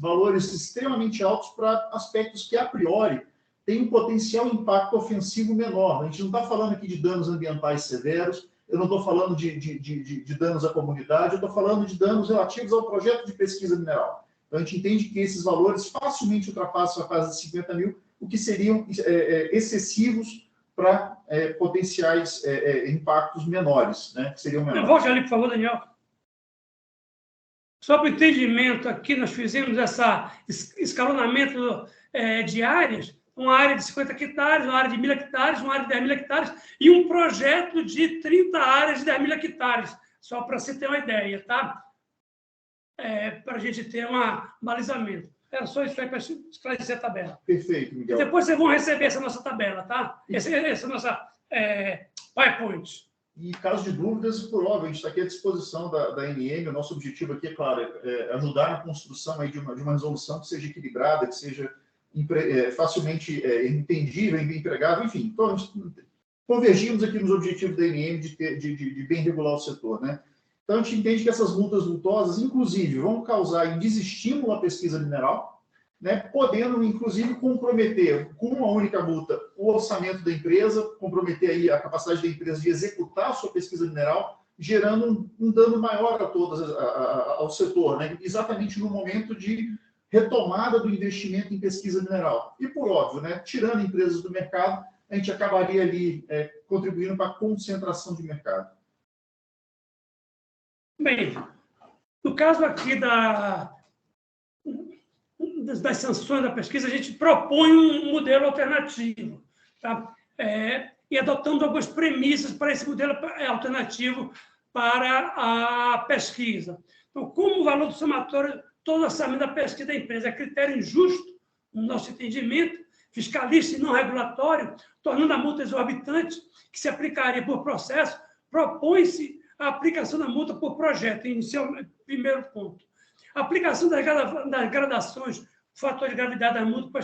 valores extremamente altos para aspectos que, a priori, têm um potencial impacto ofensivo menor. A gente não está falando aqui de danos ambientais severos, eu não estou falando de danos à comunidade, eu estou falando de danos relativos ao projeto de pesquisa mineral. Então, a gente entende que esses valores facilmente ultrapassam a casa de 50 mil, o que seriam excessivos para potenciais impactos menores, né, que seriam menores. Volte ali, por favor, Daniel. Só para o entendimento, aqui nós fizemos esse escalonamento de áreas, uma área de 50 hectares, uma área de 1.000 hectares, uma área de 10 mil hectares e um projeto de 30 áreas de 10 mil hectares, só para você ter uma ideia, tá? Para a gente ter um balizamento. Era só isso aí para esclarecer a tabela. Perfeito, Miguel. E depois vocês vão receber essa nossa tabela, tá? Essa nossa PowerPoint. E, caso de dúvidas, por óbvio, a gente está aqui à disposição da ANM. O nosso objetivo aqui, é claro, ajudar na construção aí de uma resolução que seja equilibrada, que seja facilmente entendível, empregável, enfim. Então, convergimos aqui nos objetivos da ANM de bem regular o setor, né? Então, a gente entende que essas multas multosas, inclusive, vão causar desestímulo à pesquisa mineral, né, podendo, inclusive, comprometer, com uma única multa, o orçamento da empresa, comprometer aí a capacidade da empresa de executar a sua pesquisa mineral, gerando um dano maior ao setor, né, exatamente no momento de retomada do investimento em pesquisa mineral. E, por óbvio, né, tirando empresas do mercado, a gente acabaria ali contribuindo para a concentração de mercado. Bem, no caso aqui das sanções da pesquisa, a gente propõe um modelo alternativo, tá? E adotando algumas premissas para esse modelo alternativo para a pesquisa. Então, como o valor do somatório, todo orçamento da pesquisa da empresa é critério injusto, no nosso entendimento, fiscalista e não regulatório, tornando a multa exorbitante, que se aplicaria por processo, propõe-se a aplicação da multa por projeto, inicialmente, primeiro ponto. A aplicação das gradações, fator de gravidade da multa, a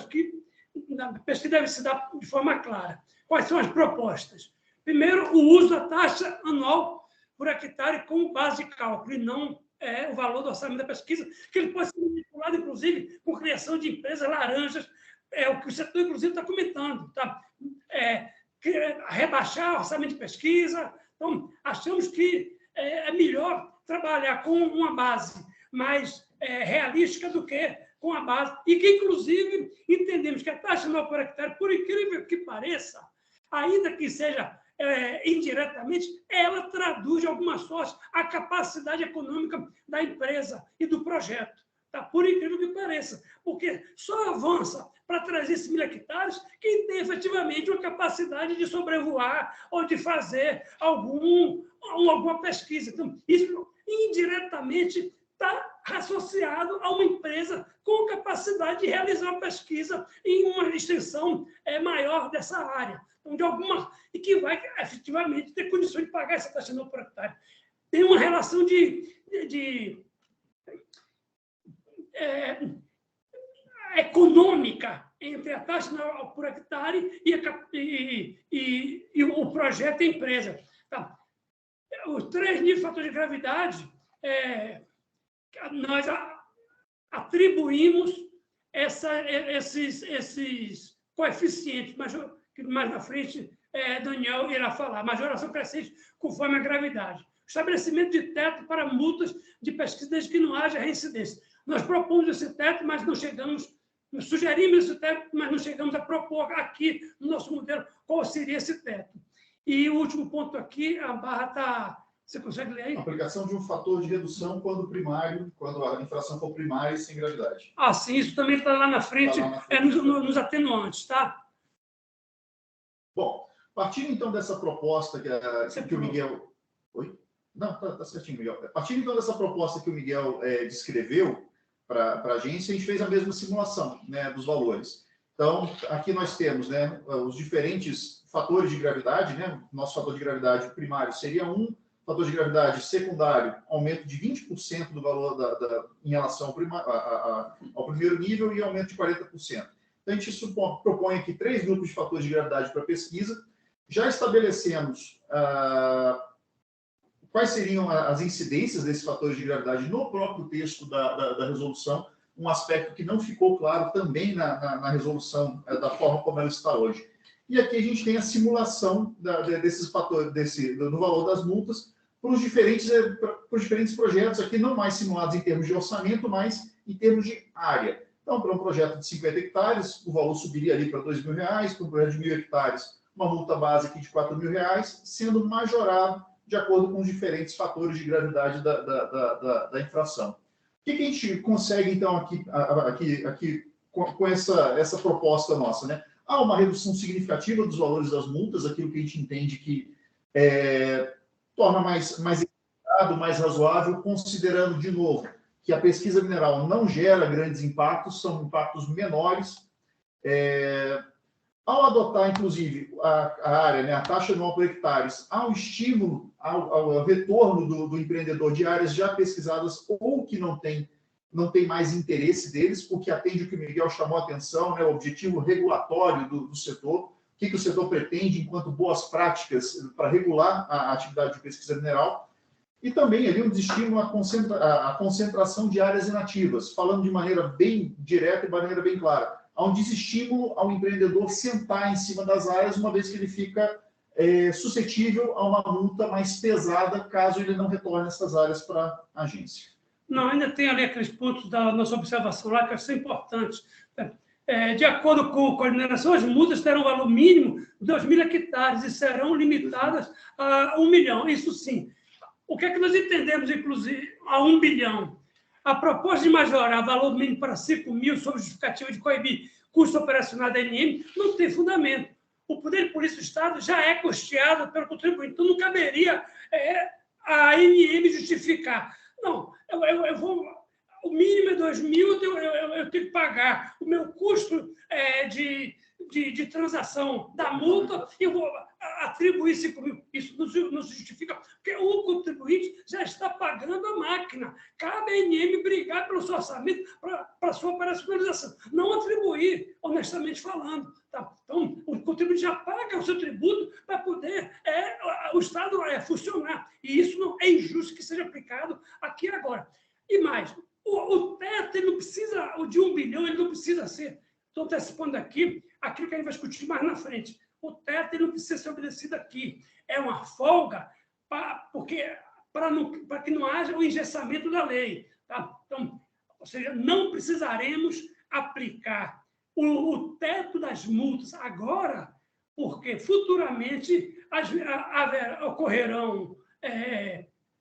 pesquisa deve se dar de forma clara. Quais são as propostas? Primeiro, o uso da taxa anual por hectare como base de cálculo, e não o valor do orçamento da pesquisa, que ele pode ser manipulado, inclusive, com criação de empresas laranjas, o que o setor, inclusive, está comentando. Tá? Rebaixar o orçamento de pesquisa. Então, achamos que é melhor trabalhar com uma base mais realística do que com a base, e que, inclusive, entendemos que a taxa anual por hectare, por incrível que pareça, ainda que seja indiretamente, ela traduz, de alguma sorte, a capacidade econômica da empresa e do projeto. Tá? Por incrível que pareça, porque só avança para trazer esses 1.000 hectares quem tem efetivamente uma capacidade de sobrevoar ou de fazer alguma pesquisa. Então, isso indiretamente está associado a uma empresa com capacidade capacidade de realizar uma pesquisa em uma extensão maior dessa área, e que vai efetivamente ter condições de pagar essa taxa não por hectare. Tem uma relação econômica entre a taxa por hectare e o projeto e a empresa. Tá? Os 3 níveis de fator de gravidade, nós atribuímos esses coeficientes, que mais na frente Daniel irá falar, majoração crescente conforme a gravidade. Estabelecimento de teto para multas de pesquisa desde que não haja reincidência. Nós propomos esse teto, mas não chegamos, sugerimos esse teto, mas não chegamos a propor aqui no nosso modelo qual seria esse teto. E o último ponto aqui, a barra está... Você consegue ler aí? Aplicação de um fator de redução quando a infração for primária e sem gravidade. Ah, sim, isso também está lá na frente, Tá lá na frente. Nos atenuantes, tá? Bom, partindo então dessa proposta que o Miguel... Oi? Não, tá certinho, Miguel. Partindo então dessa proposta que o Miguel descreveu para a agência, a gente fez a mesma simulação, né, dos valores. Então, aqui nós temos, né, os diferentes fatores de gravidade, né? Nosso fator de gravidade primário seria 1, fator de gravidade secundário, aumento de 20% do valor em relação ao primeiro nível e aumento de 40%. Então, a gente propõe aqui 3 grupos de fatores de gravidade para pesquisa. Já estabelecemos quais seriam as incidências desses fatores de gravidade no próprio texto da resolução, um aspecto que não ficou claro também na resolução, da forma como ela está hoje. E aqui a gente tem a simulação desses fatores, do valor das multas, para os diferentes projetos, aqui não mais simulados em termos de orçamento, mas em termos de área. Então, para um projeto de 50 hectares, o valor subiria ali para R$ 2.000, para um projeto de 1.000 hectares, uma multa base aqui de R$ 4.000, sendo majorado de acordo com os diferentes fatores de gravidade da infração. O que a gente consegue, então, aqui com essa proposta nossa, né? Há uma redução significativa dos valores das multas, aquilo que a gente entende que torna mais equilibrado, mais razoável, considerando, de novo, que a pesquisa mineral não gera grandes impactos, são impactos menores. Ao adotar, inclusive, a área, né, a taxa anual por hectares, há um estímulo ao retorno do empreendedor de áreas já pesquisadas ou que não tem mais interesse deles, porque atende o que o Miguel chamou a atenção, né, o objetivo regulatório do setor, o que o setor pretende enquanto boas práticas para regular a atividade de pesquisa mineral, e também ali um desestímulo à concentração de áreas inativas, falando de maneira bem direta e de maneira bem clara. Há um desestímulo ao empreendedor sentar em cima das áreas, uma vez que ele fica suscetível a uma multa mais pesada, caso ele não retorne essas áreas para a agência. Não, ainda tem ali aqueles pontos da nossa observação lá que são importantes. De acordo com a coordenação, as multas terão um valor mínimo de 2.000 hectares e serão limitadas a 1 milhão. Isso sim. O que é que nós entendemos, inclusive, a 1 bilhão? A proposta de majorar valor mínimo para 5.000 sob justificativa de coibir custo operacional da ANM não tem fundamento. O poder de polícia do Estado já é custeado pelo contribuinte, então não caberia a ANM justificar. Não, o mínimo é 2.000, eu tenho que pagar o meu custo de transação da multa e eu vou atribuir 5.000. Isso não se justifica, porque o contribuinte já está pagando a máquina. Cabe a ANM brigar pelo seu orçamento para a sua operacionalização, não atribuir, honestamente falando. Tá? Então, o contribuinte já paga o seu tributo para poder o Estado funcionar. E isso não é injusto que seja aplicado aqui agora. E mais, o teto, ele não precisa, o de 1 bilhão, ele não precisa ser. Estou antecipando aqui aquilo que a gente vai discutir mais na frente. O teto, ele não precisa ser obedecido aqui. É uma folga para que não haja o engessamento da lei. Tá? Então, ou seja, não precisaremos aplicar o teto das multas agora, porque futuramente ocorrerão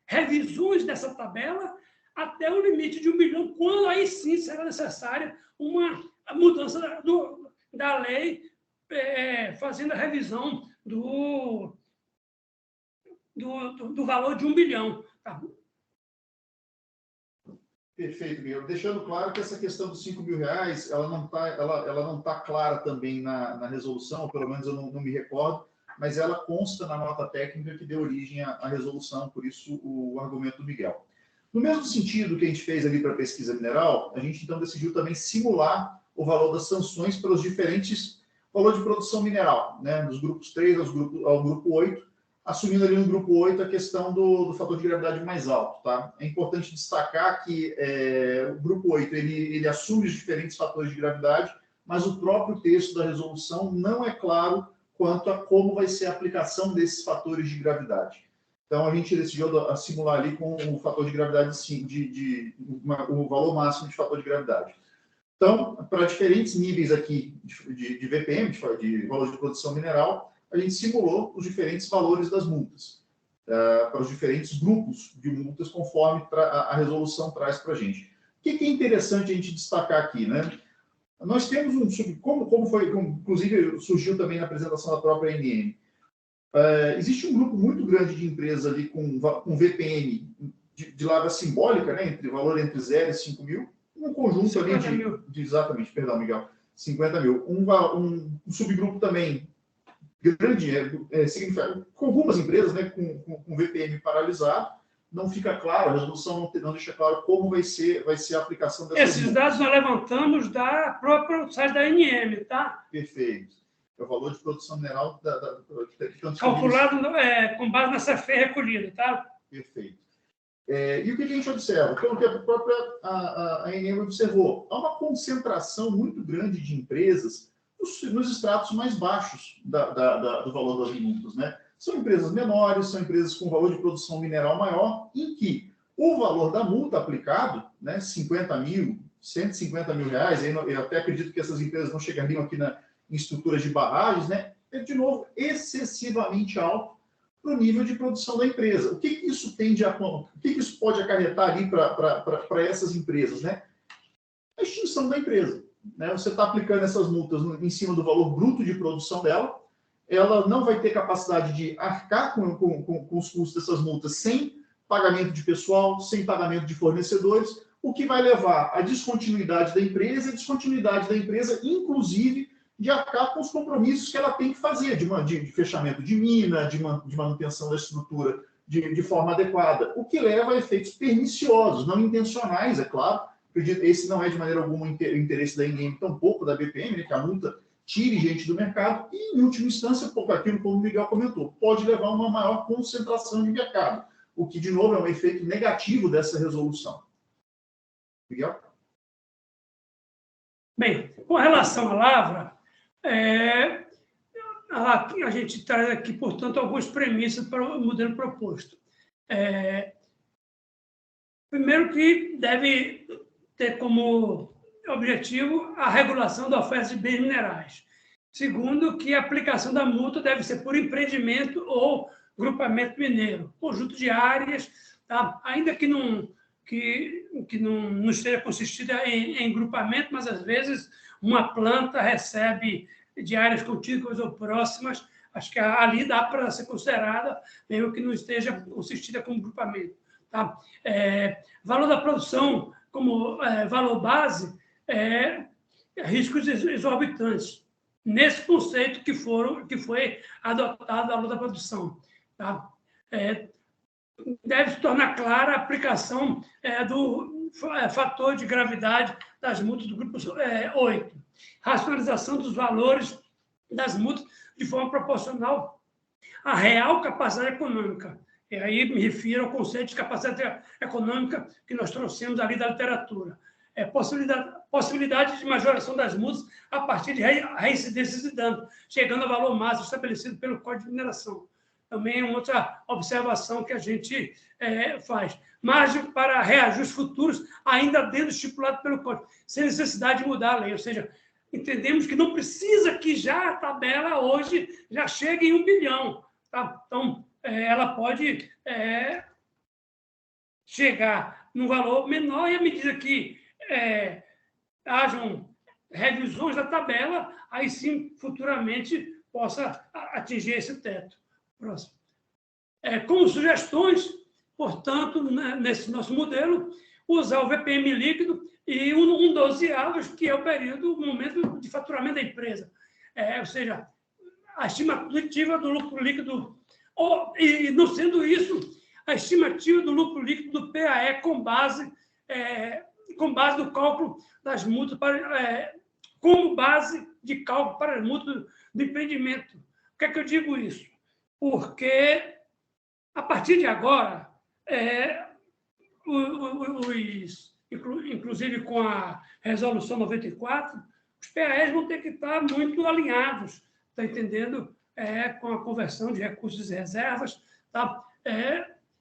revisões dessa tabela até o limite de 1 bilhão, quando aí sim será necessária uma mudança da lei, fazendo a revisão do valor de 1 bilhão. Tá? Perfeito, Miguel. Deixando claro que essa questão dos R$ 5.000, ela não tá clara também na resolução, ou pelo menos eu não me recordo, mas ela consta na nota técnica que deu origem à resolução, por isso o argumento do Miguel. No mesmo sentido que a gente fez ali para a pesquisa mineral, a gente então decidiu também simular o valor das sanções pelos diferentes valores de produção mineral, né, dos grupos 3 ao grupo 8, assumindo ali no grupo 8 a questão do fator de gravidade mais alto. Tá? É importante destacar que o grupo 8 ele assume os diferentes fatores de gravidade, mas o próprio texto da resolução não é claro quanto a como vai ser a aplicação desses fatores de gravidade. Então, a gente decidiu simular ali com o fator de gravidade, o valor máximo de fator de gravidade. Então, para diferentes níveis aqui de VPM, de valor de produção mineral, a gente simulou os diferentes valores das multas, para os diferentes grupos de multas, conforme a resolução traz para a gente. O que é interessante a gente destacar aqui, né? Nós temos como foi, inclusive surgiu também na apresentação da própria ANM, existe um grupo muito grande de empresas ali com VPM de larga simbólica, né, valor entre 0 e 5 mil, um conjunto ali exatamente, perdão, Miguel, 50 mil. Um subgrupo também grande, significa, com algumas empresas, né, com VPM paralisado, não fica claro, a resolução não deixa claro como vai ser a aplicação dessas Esses dados nós levantamos da própria site da ANM, tá? Perfeito. É o valor de produção mineral calculado com base nessa fé recolhida, tá? Perfeito. E o que a gente observa? Pelo que a própria ANM observou, há uma concentração muito grande de empresas nos estratos mais baixos do valor das multas, né? São empresas menores, são empresas com valor de produção mineral maior, em que o valor da multa aplicado, né, 50 mil, 150 mil reais, eu até acredito que essas empresas não chegariam aqui em estruturas de barragens, né, é, de novo, excessivamente alto para o nível de produção da empresa. O que isso isso pode acarretar ali para essas empresas, né? A extinção da empresa. Né? Você está aplicando essas multas em cima do valor bruto de produção dela, ela não vai ter capacidade de arcar com os custos dessas multas sem pagamento de pessoal, sem pagamento de fornecedores, o que vai levar à descontinuidade da empresa, inclusive, de arcar com os compromissos que ela tem que fazer, de fechamento de mina, de manutenção da estrutura de forma adequada, o que leva a efeitos perniciosos, não intencionais, é claro. Esse não é de maneira alguma o interesse da ANM, tampouco da BPM, né, que a multa tire gente do mercado e, em última instância, aquilo como o Miguel comentou, pode levar a uma maior concentração de mercado, o que, de novo, é um efeito negativo dessa resolução. Miguel? Bem, com relação à lavra, a gente traz aqui, portanto, algumas premissas para o modelo proposto. Primeiro, que deve ter como objetivo a regulação da oferta de bens minerais. Segundo, que a aplicação da multa deve ser por empreendimento ou grupamento mineiro, conjunto de áreas, tá? Ainda que não esteja consistida em grupamento, mas às vezes uma planta recebe de áreas contíguas ou próximas, acho que ali dá para ser considerada, mesmo que não esteja consistida como grupamento. Tá? Valor da produção como valor base, riscos exorbitantes, nesse conceito que foi adotado a valor da produção. Tá? Deve se tornar clara a aplicação do fator de gravidade das multas do grupo 8. Racionalização dos valores das multas de forma proporcional à real capacidade econômica. E aí me refiro ao conceito de capacidade econômica que nós trouxemos ali da literatura. Possibilidade de majoração das multas a partir de reincidências de dano, chegando ao valor máximo estabelecido pelo Código de Mineração. Também é uma outra observação que a gente faz. Margem para reajustes futuros, ainda dentro estipulado pelo Código, sem necessidade de mudar a lei. Ou seja, entendemos que não precisa que já a tabela hoje já chegue em 1 bilhão. Tá? Então, ela pode chegar num valor menor e à medida que hajam revisões da tabela, aí sim, futuramente, possa atingir esse teto. Próximo. Como sugestões, portanto, nesse nosso modelo, usar o VPM líquido e um 12avos, que é o período, o momento de faturamento da empresa. Ou seja, a estimativa do lucro líquido, e não sendo isso, a estimativa do lucro líquido do PAE com base no cálculo das multas, como base de cálculo para as multas do empreendimento. Por que é que eu digo isso? Porque, a partir de agora, inclusive com a Resolução 94, os PAEs vão ter que estar muito alinhados, está entendendo? Com a conversão de recursos e reservas. Tá?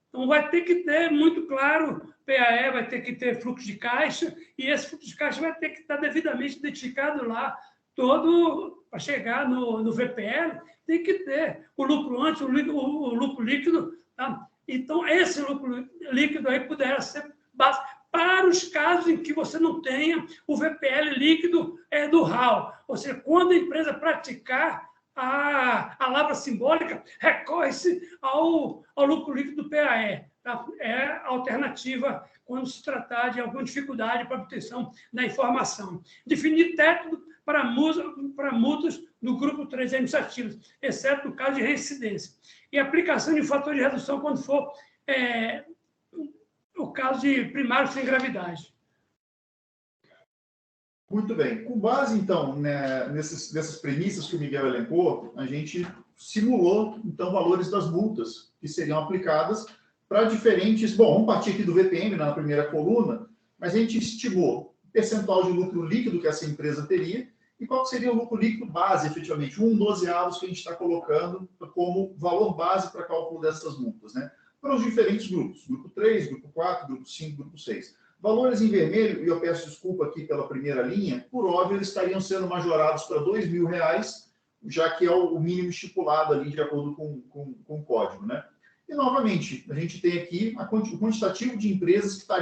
Então, vai ter que ter muito claro, PAE vai ter que ter fluxo de caixa, e esse fluxo de caixa vai ter que estar devidamente identificado lá, todo, para chegar no VPL, tem que ter o lucro antes, o lucro líquido. Tá? Então, esse lucro líquido aí poderá ser base para os casos em que você não tenha o VPL líquido do RAL. Ou seja, quando a empresa praticar a lavra simbólica, recorre-se ao lucro líquido do PAE. Tá? É a alternativa quando se tratar de alguma dificuldade para a obtenção da informação. Definir teto para multas do grupo 3 administrativos, exceto no caso de reincidência. E aplicação de fator de redução quando for o caso de primário sem gravidade. Muito bem. Com base, então, nessas premissas que o Miguel elencou, a gente simulou, então, valores das multas que seriam aplicadas para diferentes... Bom, vamos partir aqui do VPM na primeira coluna, mas a gente estimou o percentual de lucro líquido que essa empresa teria e qual seria o lucro líquido base, efetivamente, 1/12avos que a gente está colocando como valor base para cálculo dessas multas, né? Para os diferentes grupos, grupo 3, grupo 4, grupo 5, grupo 6. Valores em vermelho, e eu peço desculpa aqui pela primeira linha, por óbvio, eles estariam sendo majorados para R$ 2.000, já que é o mínimo estipulado ali, de acordo com o código, né? E, novamente, a gente tem aqui o quantitativo de empresas que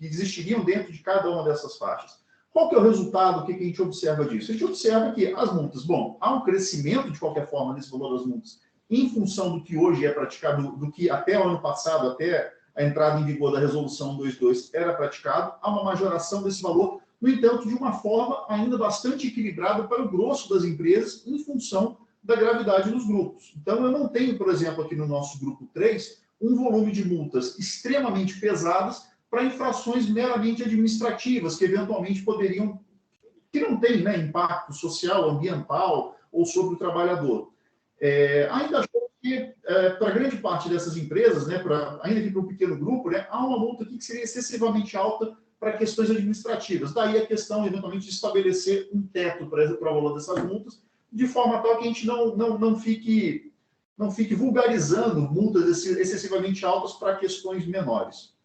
existiriam dentro de cada uma dessas faixas. Qual que é o resultado? O que a gente observa disso? A gente observa que as multas, bom, há um crescimento, de qualquer forma, nesse valor das multas, em função do que hoje é praticado, do que até o ano passado, até a entrada em vigor da Resolução 122 era praticado, há uma majoração desse valor, no entanto, de uma forma ainda bastante equilibrada para o grosso das empresas, em função da gravidade dos grupos. Então, eu não tenho, por exemplo, aqui no nosso grupo 3, um volume de multas extremamente pesadas para infrações meramente administrativas, que eventualmente poderiam, que não têm, né, impacto social, ambiental ou sobre o trabalhador. Ainda que, para grande parte dessas empresas, né, ainda que para um pequeno grupo, né, há uma multa aqui que seria excessivamente alta para questões administrativas. Daí a questão, eventualmente, de estabelecer um teto para o valor dessas multas, de forma tal que a gente não fique vulgarizando multas excessivamente altas para questões menores.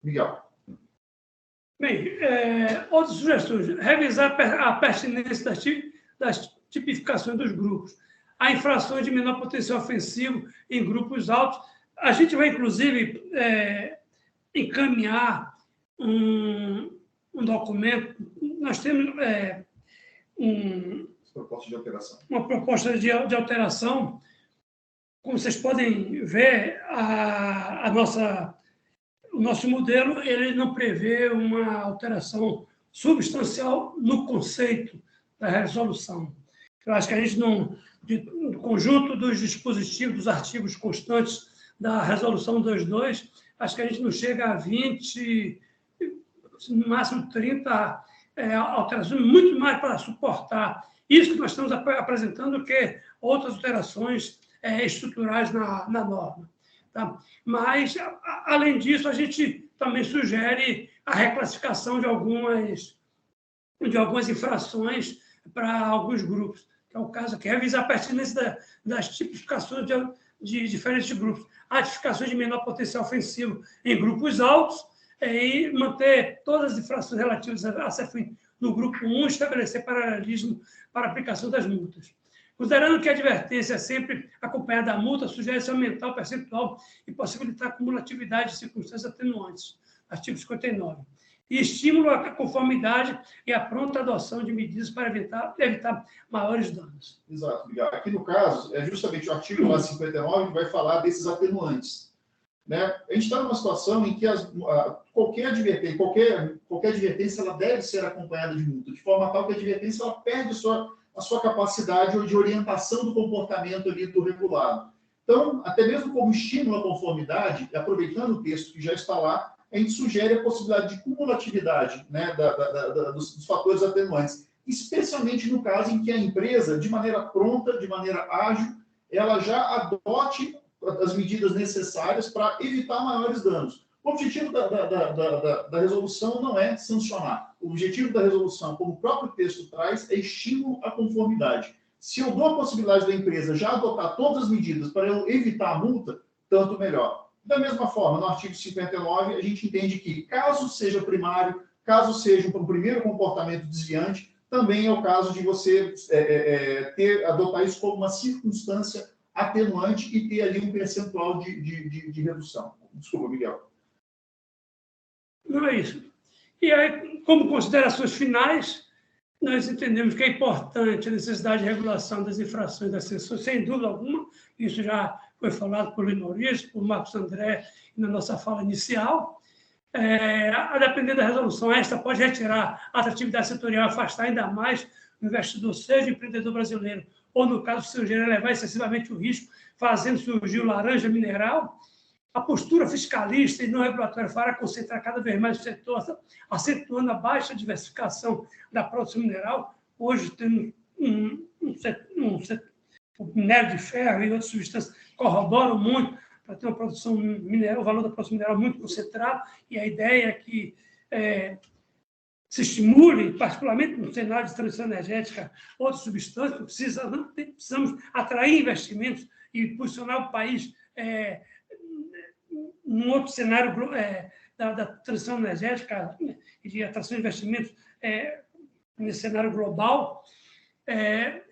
Miguel. Bem, outras sugestões. Revisar a pertinência das tipificações dos grupos. Há infrações de menor potencial ofensivo em grupos altos. A gente vai, inclusive, encaminhar um documento. Nós temos uma proposta de alteração. Como vocês podem ver, o nosso modelo ele não prevê uma alteração substancial no conceito da resolução. Eu acho que a gente no conjunto dos dispositivos, dos artigos constantes da Resolução 22, acho que a gente não chega a 20, no máximo 30 alterações, muito mais para suportar isso que nós estamos apresentando que outras alterações estruturais na norma. Tá? Mas, além disso, a gente também sugere a reclassificação de algumas infrações para alguns grupos, que é o caso aqui, revisar a pertinência das tipificações de diferentes grupos. Há tipificações de menor potencial ofensivo em grupos altos e manter todas as infrações relativas a CEFIM no grupo 1, estabelecer paralelismo para a aplicação das multas. Considerando que a advertência é sempre acompanhada da multa, sugere-se aumentar o percentual e possibilitar a cumulatividade de circunstâncias atenuantes, artigo 59. E estímulo à conformidade e à pronta adoção de medidas para evitar maiores danos. Exato, Miguel. Aqui no caso, é justamente o artigo 59 que vai falar desses atenuantes. né? A gente está numa situação em que qualquer advertência ela deve ser acompanhada de multa, de forma tal que a advertência ela perde a sua capacidade de orientação do comportamento ali do regulado. Então, até mesmo como estímulo à conformidade, aproveitando o texto que já está lá, a gente sugere a possibilidade de cumulatividade, né, dos fatores atenuantes, especialmente no caso em que a empresa, de maneira pronta, de maneira ágil, ela já adote as medidas necessárias para evitar maiores danos. O objetivo da resolução não é sancionar. O objetivo da resolução, como o próprio texto traz, é estímulo à conformidade. Se eu dou a possibilidade da empresa já adotar todas as medidas para eu evitar a multa, tanto melhor. Da mesma forma, no artigo 59, a gente entende que, caso seja primário, caso seja um primeiro comportamento desviante, também é o caso de você adotar isso como uma circunstância atenuante e ter ali um percentual de redução. Desculpa, Miguel. Não é isso. E aí, como considerações finais, nós entendemos que é importante a necessidade de regulação das infrações das sanções, sem dúvida alguma. Isso já foi falado por Luiz Maurício, por Marcos André, na nossa fala inicial. A depender da resolução, esta pode retirar a atratividade setorial, afastar ainda mais o investidor, seja o empreendedor brasileiro, ou, no caso estrangeiro, elevar excessivamente o risco, fazendo surgir o laranja mineral. A postura fiscalista e não regulatória fará concentrar cada vez mais o setor, acentuando a baixa diversificação da produção mineral. Hoje temos o minério de ferro e outras substâncias corroboram muito para ter uma produção mineral, o valor da produção mineral muito concentrado, e a ideia é que se estimule, particularmente no cenário de transição energética, outras substâncias. Precisamos atrair investimentos e posicionar o país num outro cenário da transição energética e de atração de investimentos nesse cenário global.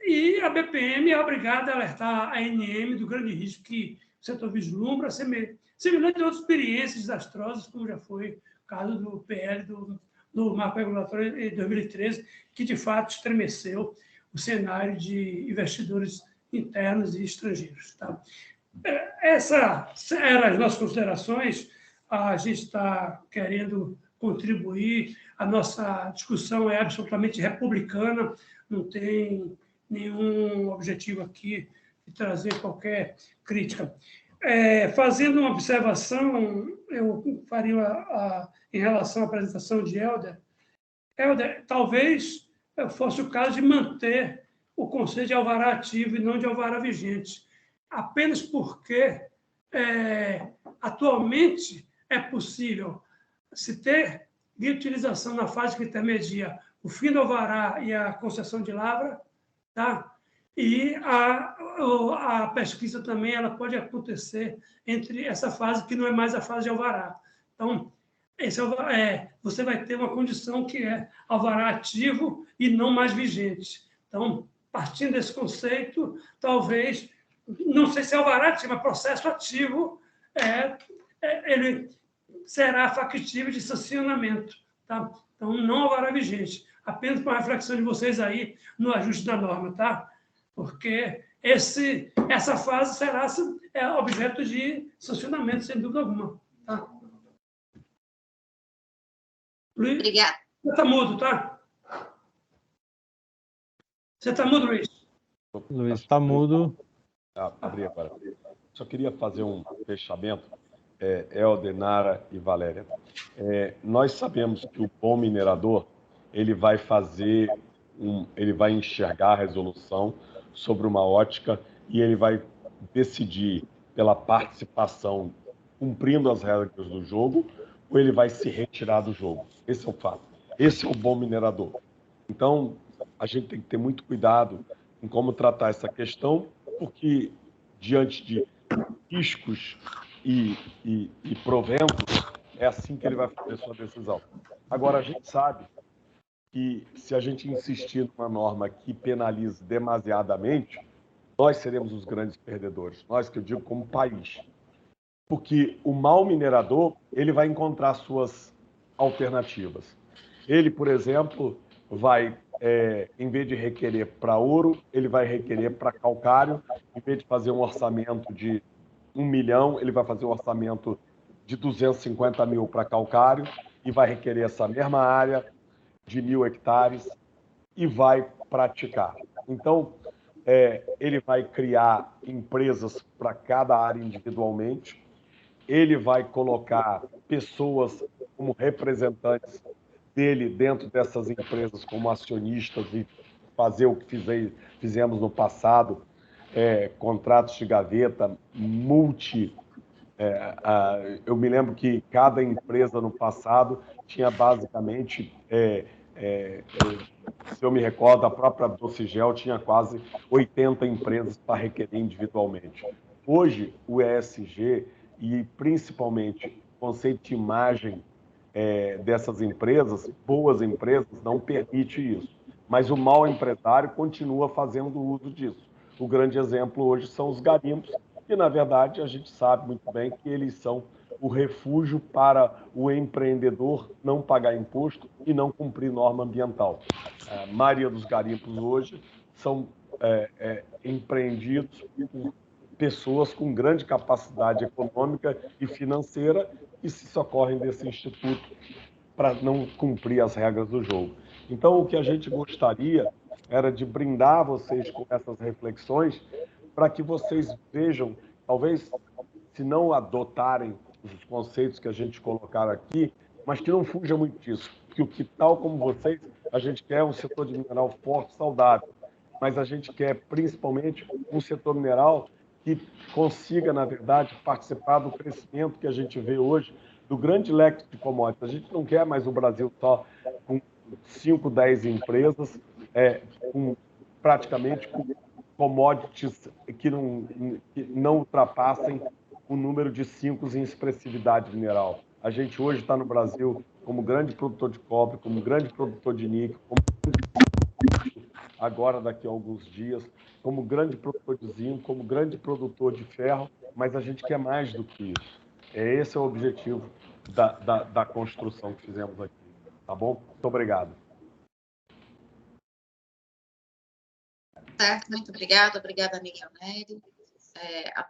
E a BPM é obrigada a alertar a ANM do grande risco que o setor vislumbra, semelhante a outras experiências desastrosas, como já foi o caso do PL do Marco Regulatório de 2013, que, de fato, estremeceu o cenário de investidores internos e estrangeiros. Tá? Essas eram as nossas considerações. A gente está querendo contribuir, a nossa discussão é absolutamente republicana, não tem nenhum objetivo aqui de trazer qualquer crítica. Fazendo uma observação, eu faria em relação à apresentação de Helder. Helder, talvez fosse o caso de manter o conceito de alvará ativo e não de alvará vigente, apenas porque atualmente é possível se ter de utilização na fase que intermedia o fim do alvará e a concessão de lavra, tá? E a pesquisa também ela pode acontecer entre essa fase que não é mais a fase de alvará. Então, você vai ter uma condição que é alvará ativo e não mais vigente. Então, partindo desse conceito, talvez, não sei se é alvará ativo, mas processo ativo, ele será factível de sancionamento. Tá? Então, não alvará vigente. Apenas para a reflexão de vocês aí no ajuste da norma, tá? Porque essa fase será objeto de sancionamento, sem dúvida alguma. Tá? Luiz, Obrigada. você está mudo, tá? Você está mudo, Luiz? Luiz está mudo. Abri agora. Só queria fazer um fechamento. Helder, Nara e Valéria. Nós sabemos que o bom minerador ele vai enxergar a resolução sobre uma ótica e ele vai decidir pela participação, cumprindo as regras do jogo, ou ele vai se retirar do jogo. Esse é o fato. Esse é o bom minerador. Então, a gente tem que ter muito cuidado em como tratar essa questão, porque diante de riscos e proventos, é assim que ele vai fazer sua decisão. Agora, a gente sabe que se a gente insistir numa norma que penalize demasiadamente, nós seremos os grandes perdedores. Nós, que eu digo como país. Porque o mau minerador, ele vai encontrar suas alternativas. Ele, por exemplo, vai, em vez de requerer para ouro, ele vai requerer para calcário. Em vez de fazer um orçamento de 1 milhão, ele vai fazer um orçamento de 250 mil para calcário e vai requerer essa mesma área de 1.000 hectares e vai praticar. Então, ele vai criar empresas para cada área individualmente, ele vai colocar pessoas como representantes dele dentro dessas empresas como acionistas e fazer o que fizemos no passado, contratos de gaveta, eu me lembro que cada empresa no passado tinha basicamente, se eu me recordo, a própria Docigel tinha quase 80 empresas para requerer individualmente. Hoje, o ESG e principalmente o conceito de imagem dessas empresas, boas empresas, não permite isso. Mas o mau empresário continua fazendo uso disso. O grande exemplo hoje são os garimpos, que, na verdade, a gente sabe muito bem que eles são o refúgio para o empreendedor não pagar imposto e não cumprir norma ambiental. A maioria dos garimpos hoje são empreendidos por pessoas com grande capacidade econômica e financeira que se socorrem desse instituto para não cumprir as regras do jogo. Então, o que a gente gostaria era de brindar vocês com essas reflexões para que vocês vejam, talvez, se não adotarem os conceitos que a gente colocar aqui, mas que não fuja muito disso, porque o que, tal como vocês, a gente quer um setor de mineral forte, saudável, mas a gente quer, principalmente, um setor mineral que consiga, na verdade, participar do crescimento que a gente vê hoje do grande leque de commodities. A gente não quer mais o Brasil só com 5, 10 empresas, praticamente com commodities que não ultrapassem o número de 5 em expressividade mineral. A gente hoje está no Brasil como grande produtor de cobre, como grande produtor de níquel, agora daqui a alguns dias, como grande produtor de zinco, como grande produtor de ferro, mas a gente quer mais do que isso. Esse é o objetivo da construção que fizemos aqui. Tá bom? Muito obrigado. Certo, muito obrigada. Obrigada, Miguel Neri.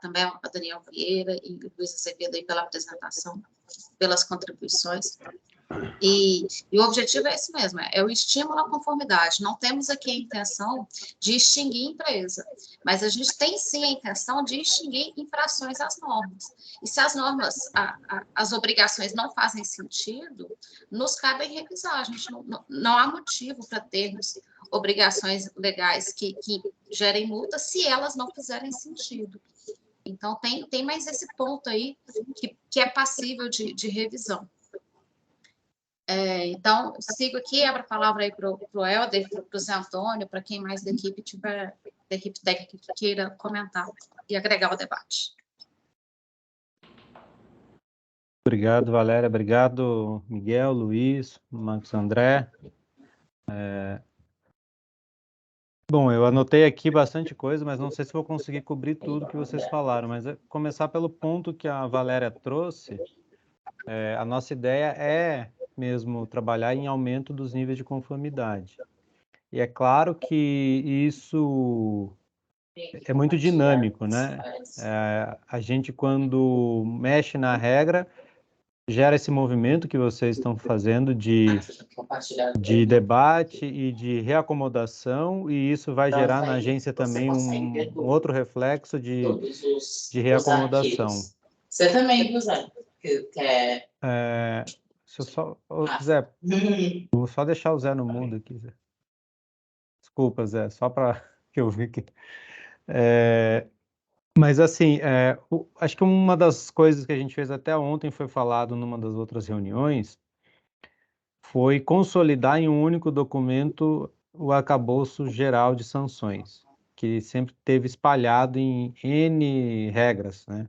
Também a Daniel Vieira e o Luiz Azevedo aí pela apresentação, pelas contribuições. E o objetivo é esse mesmo, é o estímulo à conformidade. Não temos aqui a intenção de extinguir a empresa, mas a gente tem sim a intenção de extinguir infrações às normas. E se as normas, as obrigações não fazem sentido, nos cabe revisar. A gente não há motivo para termos obrigações legais que gerem multa se elas não fizerem sentido. Então, tem mais esse ponto aí que é passível de revisão. Então, sigo aqui, abro a palavra aí para o Helder, para o Zé Antônio, para quem mais da equipe tiver, da equipe técnica que queira comentar e agregar ao debate. Obrigado, Valéria. Obrigado, Miguel, Luiz, Marcos André. Bom, eu anotei aqui bastante coisa, mas não sei se vou conseguir cobrir tudo que vocês falaram, mas começar pelo ponto que a Valéria trouxe. A nossa ideia é mesmo trabalhar em aumento dos níveis de conformidade. E é claro que isso é muito dinâmico, né? A gente, quando mexe na regra, gera esse movimento que vocês estão fazendo de debate e de reacomodação, e isso vai gerar na agência também um outro reflexo de reacomodação. Você também, viu, Zé? Se eu só, Zé, vou só deixar o Zé no mundo aqui, Zé. Desculpa, Zé, só para que eu vi que... Mas, assim, acho que uma das coisas que a gente fez até ontem, foi falado numa das outras reuniões, foi consolidar em um único documento o arcabouço geral de sanções, que sempre teve espalhado em N regras, né?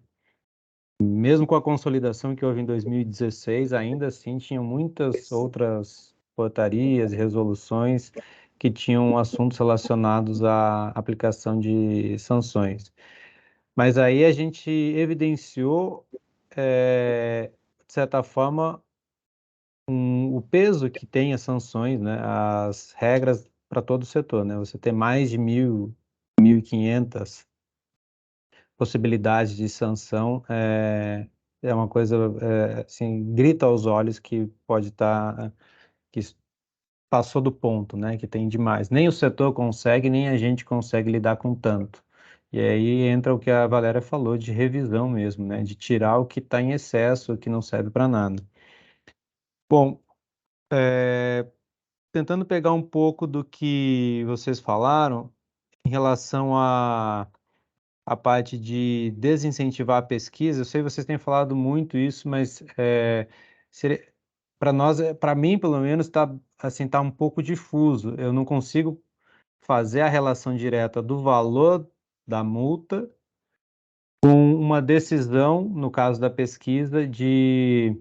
Mesmo com a consolidação que houve em 2016, ainda assim tinham muitas outras portarias e resoluções que tinham assuntos relacionados à aplicação de sanções. Mas aí a gente evidenciou, de certa forma, o peso que tem as sanções, né? As regras para todo o setor, né? Você tem mais de 1.500 possibilidades de sanção é uma coisa, assim, grita aos olhos que pode estar, que passou do ponto, né, que tem demais. Nem o setor consegue, nem a gente consegue lidar com tanto. E aí entra o que a Valéria falou de revisão mesmo, né, de tirar o que está em excesso, o que não serve para nada. Bom, tentando pegar um pouco do que vocês falaram em relação a parte de desincentivar a pesquisa. Eu sei que vocês têm falado muito isso, mas para nós, para mim, pelo menos, está assim, tá um pouco difuso. Eu não consigo fazer a relação direta do valor da multa com uma decisão, no caso da pesquisa, de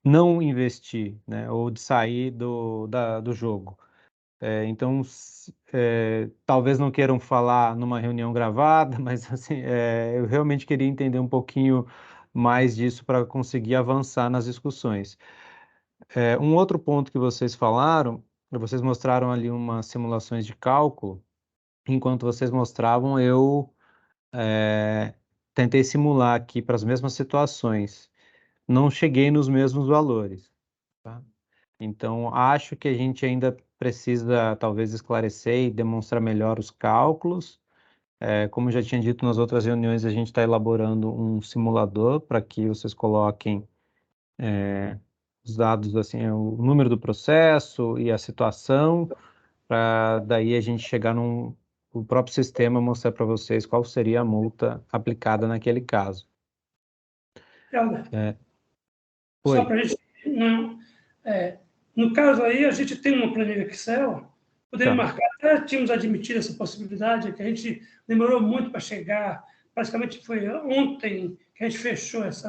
não investir, né, ou de sair do jogo. Então, talvez não queiram falar numa reunião gravada, mas assim, eu realmente queria entender um pouquinho mais disso para conseguir avançar nas discussões. Um outro ponto que vocês falaram, vocês mostraram ali umas simulações de cálculo. Enquanto vocês mostravam, eu tentei simular aqui para as mesmas situações. Não cheguei nos mesmos valores, tá? Então, acho que a gente ainda precisa, talvez, esclarecer e demonstrar melhor os cálculos. Como eu já tinha dito nas outras reuniões, a gente está elaborando um simulador para que vocês coloquem os dados, assim, o número do processo e a situação, para daí a gente chegar o próprio sistema mostrar para vocês qual seria a multa aplicada naquele caso. Helder, Oi. só para a gente não... no caso aí, a gente tem uma planilha Excel, podemos Tá. marcar, até tínhamos admitido essa possibilidade, que a gente demorou muito para chegar, praticamente foi ontem que a gente fechou esse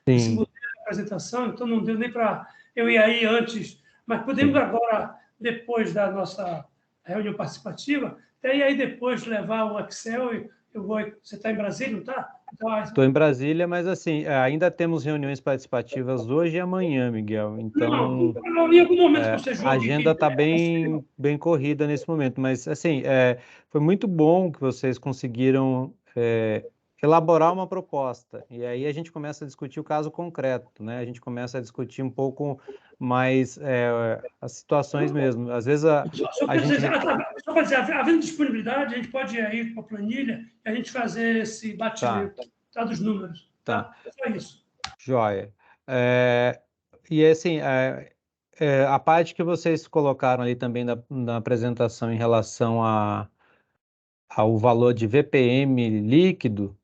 Sim. modelo de apresentação, então não deu nem para eu ir aí antes, mas podemos agora, depois da nossa reunião participativa, até ir aí depois levar o Excel, você está em Brasília, não está? Estou em Brasília, mas assim, ainda temos reuniões participativas hoje e amanhã, Miguel. Então, em algum momento que você a julgue agenda que está bem corrida nesse momento. Mas assim, foi muito bom que vocês conseguiram elaborar uma proposta. E aí a gente começa a discutir o caso concreto, né? A gente começa a discutir um pouco mais as situações mesmo. Às vezes Só a gente para dizer, havendo disponibilidade, a gente pode ir para a planilha e a gente fazer esse batimento dos números. Tá? Só isso. Joia. E assim, a parte que vocês colocaram ali também na apresentação em relação ao valor de VPM líquido,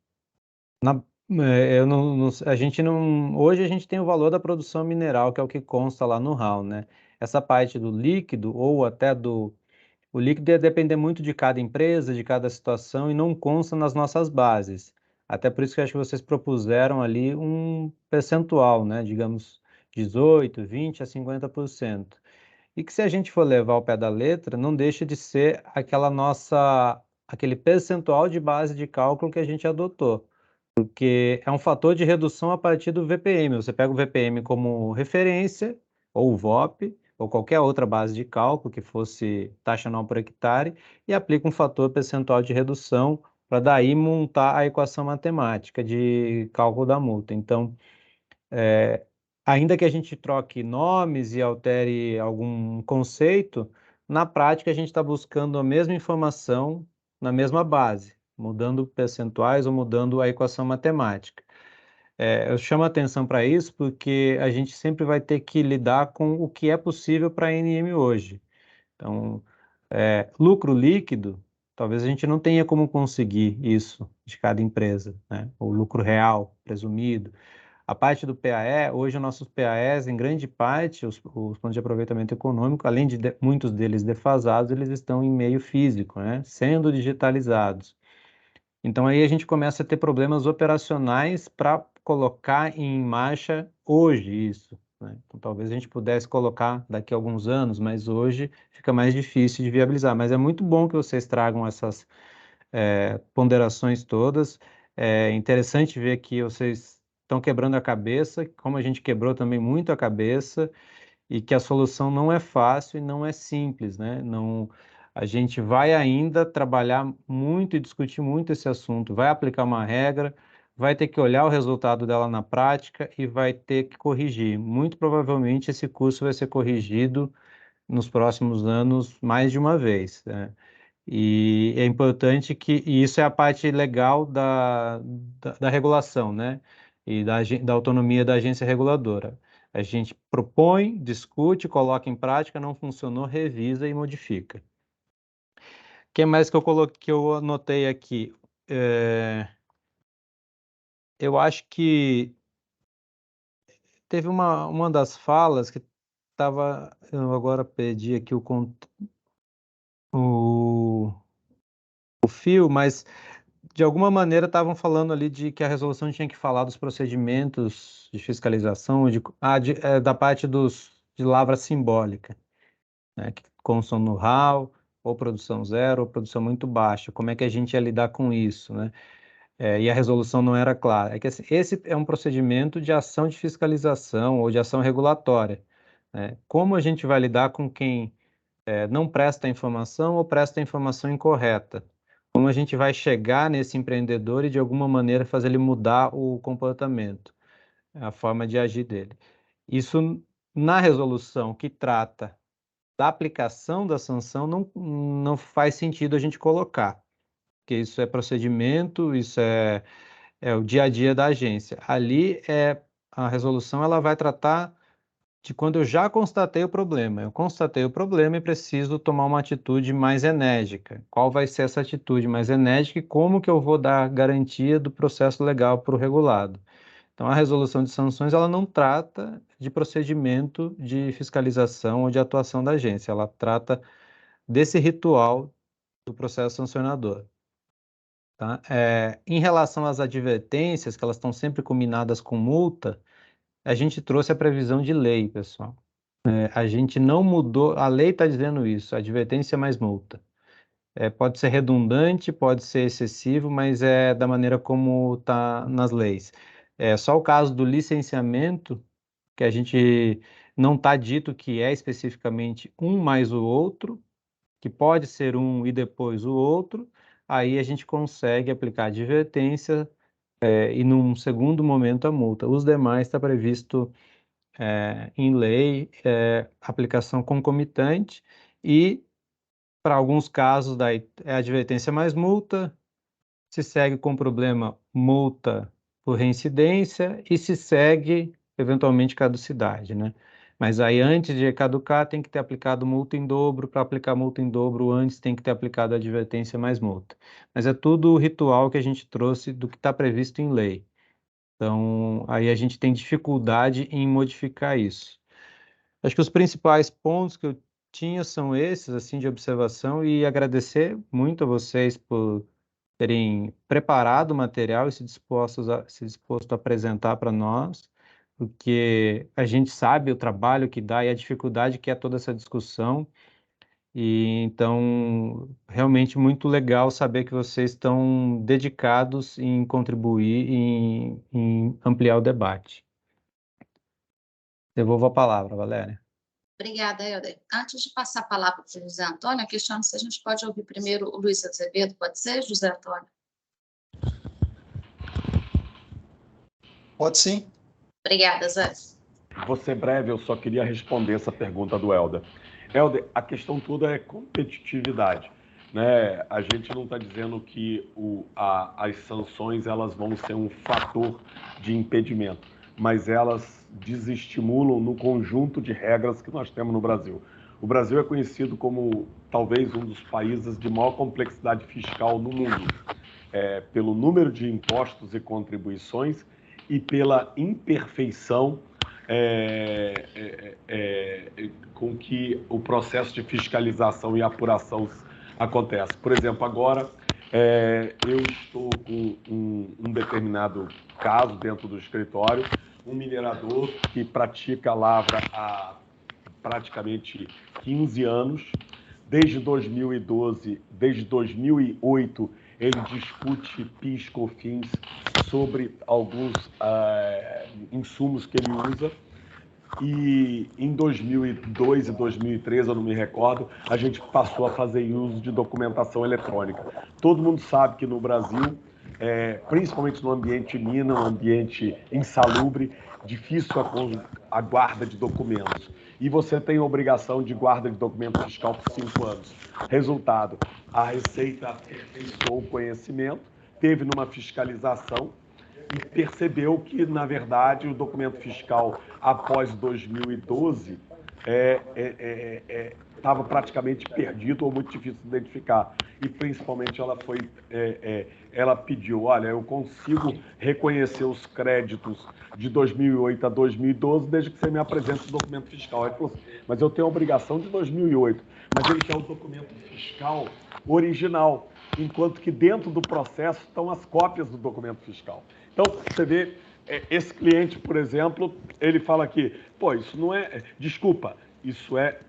a gente não, hoje a gente tem o valor da produção mineral, que é o que consta lá no RAL, né? Essa parte do líquido ou até o líquido ia depender muito de cada empresa, de cada situação e não consta nas nossas bases. Até por isso que eu acho que vocês propuseram ali um percentual, né? Digamos 18, 20 a 50%. E que se a gente for levar ao pé da letra, não deixa de ser aquele percentual de base de cálculo que a gente adotou. Porque é um fator de redução a partir do VPM. Você pega o VPM como referência, ou o VOP, ou qualquer outra base de cálculo que fosse taxa anual por hectare, e aplica um fator percentual de redução para daí montar a equação matemática de cálculo da multa. Então, ainda que a gente troque nomes e altere algum conceito, na prática a gente está buscando a mesma informação na mesma base, mudando percentuais ou mudando a equação matemática. Eu chamo a atenção para isso porque a gente sempre vai ter que lidar com o que é possível para a NM hoje. Então, lucro líquido, talvez a gente não tenha como conseguir isso de cada empresa, né? O lucro real, presumido. A parte do PAE, hoje os nossos PAEs, em grande parte, os planos de aproveitamento econômico, além de muitos deles defasados, eles estão em meio físico, né? Sendo digitalizados. Então aí a gente começa a ter problemas operacionais para colocar em marcha hoje isso, né? Então talvez a gente pudesse colocar daqui a alguns anos, mas hoje fica mais difícil de viabilizar. Mas é muito bom que vocês tragam essas ponderações todas. É interessante ver que vocês estão quebrando a cabeça, como a gente quebrou também muito a cabeça, e que a solução não é fácil e não é simples, né? Não, a gente vai ainda trabalhar muito e discutir muito esse assunto, vai aplicar uma regra, vai ter que olhar o resultado dela na prática e vai ter que corrigir. Muito provavelmente esse curso vai ser corrigido nos próximos anos mais de uma vez, né? E é importante e isso é a parte legal da regulação, né? E da autonomia da agência reguladora. A gente propõe, discute, coloca em prática, não funcionou, revisa e modifica. O que mais que eu anotei aqui? Eu acho que teve uma das falas que estava. Eu agora perdi aqui o fio, mas de alguma maneira estavam falando ali de que a resolução tinha que falar dos procedimentos de fiscalização, da parte de lavra simbólica, né, que constam no RAL, ou produção zero, ou produção muito baixa. Como é que a gente ia lidar com isso, né? E a resolução não era clara. É que assim, esse é um procedimento de ação de fiscalização ou de ação regulatória, né? Como a gente vai lidar com quem não presta a informação ou presta a informação incorreta? Como a gente vai chegar nesse empreendedor e, de alguma maneira, fazer ele mudar o comportamento, a forma de agir dele? Isso, na resolução que trata da aplicação da sanção, não faz sentido a gente colocar, porque isso é procedimento, isso é o dia a dia da agência. Ali, a resolução ela vai tratar de quando eu já constatei o problema. Eu constatei o problema e preciso tomar uma atitude mais enérgica. Qual vai ser essa atitude mais enérgica e como que eu vou dar garantia do processo legal para o regulado? Então, a resolução de sanções, ela não trata de procedimento de fiscalização ou de atuação da agência, ela trata desse ritual do processo sancionador. Tá? Em relação às advertências, que elas estão sempre combinadas com multa, a gente trouxe a previsão de lei, pessoal. A gente não mudou, a lei está dizendo isso, advertência mais multa. Pode ser redundante, pode ser excessivo, mas é da maneira como está nas leis. Só o caso do licenciamento, que a gente não está dito que é especificamente um mais o outro, que pode ser um e depois o outro, aí a gente consegue aplicar advertência e, num segundo momento, a multa. Os demais está previsto em lei, aplicação concomitante e, para alguns casos, daí é advertência mais multa, se segue com problema, multa por reincidência e se segue, eventualmente, caducidade, né? Mas aí, antes de caducar, tem que ter aplicado multa em dobro. Para aplicar multa em dobro, antes tem que ter aplicado advertência mais multa. Mas é tudo o ritual que a gente trouxe do que está previsto em lei. Então, aí a gente tem dificuldade em modificar isso. Acho que os principais pontos que eu tinha são esses, assim, de observação, e agradecer muito a vocês por terem preparado o material e se disposto a apresentar para nós, porque a gente sabe o trabalho que dá e a dificuldade que é toda essa discussão, e então, realmente muito legal saber que vocês estão dedicados em contribuir, em ampliar o debate. Devolvo a palavra, Valéria. Obrigada, Helder. Antes de passar a palavra para o José Antônio, eu questiono se a gente pode ouvir primeiro o Luiz Azevedo. Pode ser, José Antônio? Pode sim. Obrigada, Zé. Vou ser breve, eu só queria responder essa pergunta do Helder. Helder, a questão toda é competitividade, né? A gente não está dizendo que as sanções elas vão ser um fator de impedimento, mas elas desestimulam no conjunto de regras que nós temos no Brasil. O Brasil é conhecido como talvez um dos países de maior complexidade fiscal no mundo, pelo número de impostos e contribuições e pela imperfeição com que o processo de fiscalização e apuração acontece. Por exemplo, agora eu estou com um determinado caso dentro do escritório, um minerador que pratica lavra há praticamente 15 anos. Desde 2012, desde 2008, ele discute PIS, COFINS sobre alguns insumos que ele usa. E em 2002 e 2013, eu não me recordo, a gente passou a fazer uso de documentação eletrônica. Todo mundo sabe que no Brasil principalmente no ambiente mina, um ambiente insalubre, difícil a guarda de documentos. E você tem a obrigação de guarda de documento fiscal por 5 anos. Resultado, a Receita aperfeiçoou o conhecimento, teve numa fiscalização e percebeu que, na verdade, o documento fiscal após 2012 estava praticamente perdido ou muito difícil de identificar. E, principalmente, ela pediu, olha, eu consigo reconhecer os créditos de 2008 a 2012 desde que você me apresente o documento fiscal. Ele falou assim, mas eu tenho a obrigação de 2008, mas ele quer o documento fiscal original, enquanto que dentro do processo estão as cópias do documento fiscal. Então, você vê, esse cliente, por exemplo, ele fala aqui, pô, isso não é... Desculpa, isso é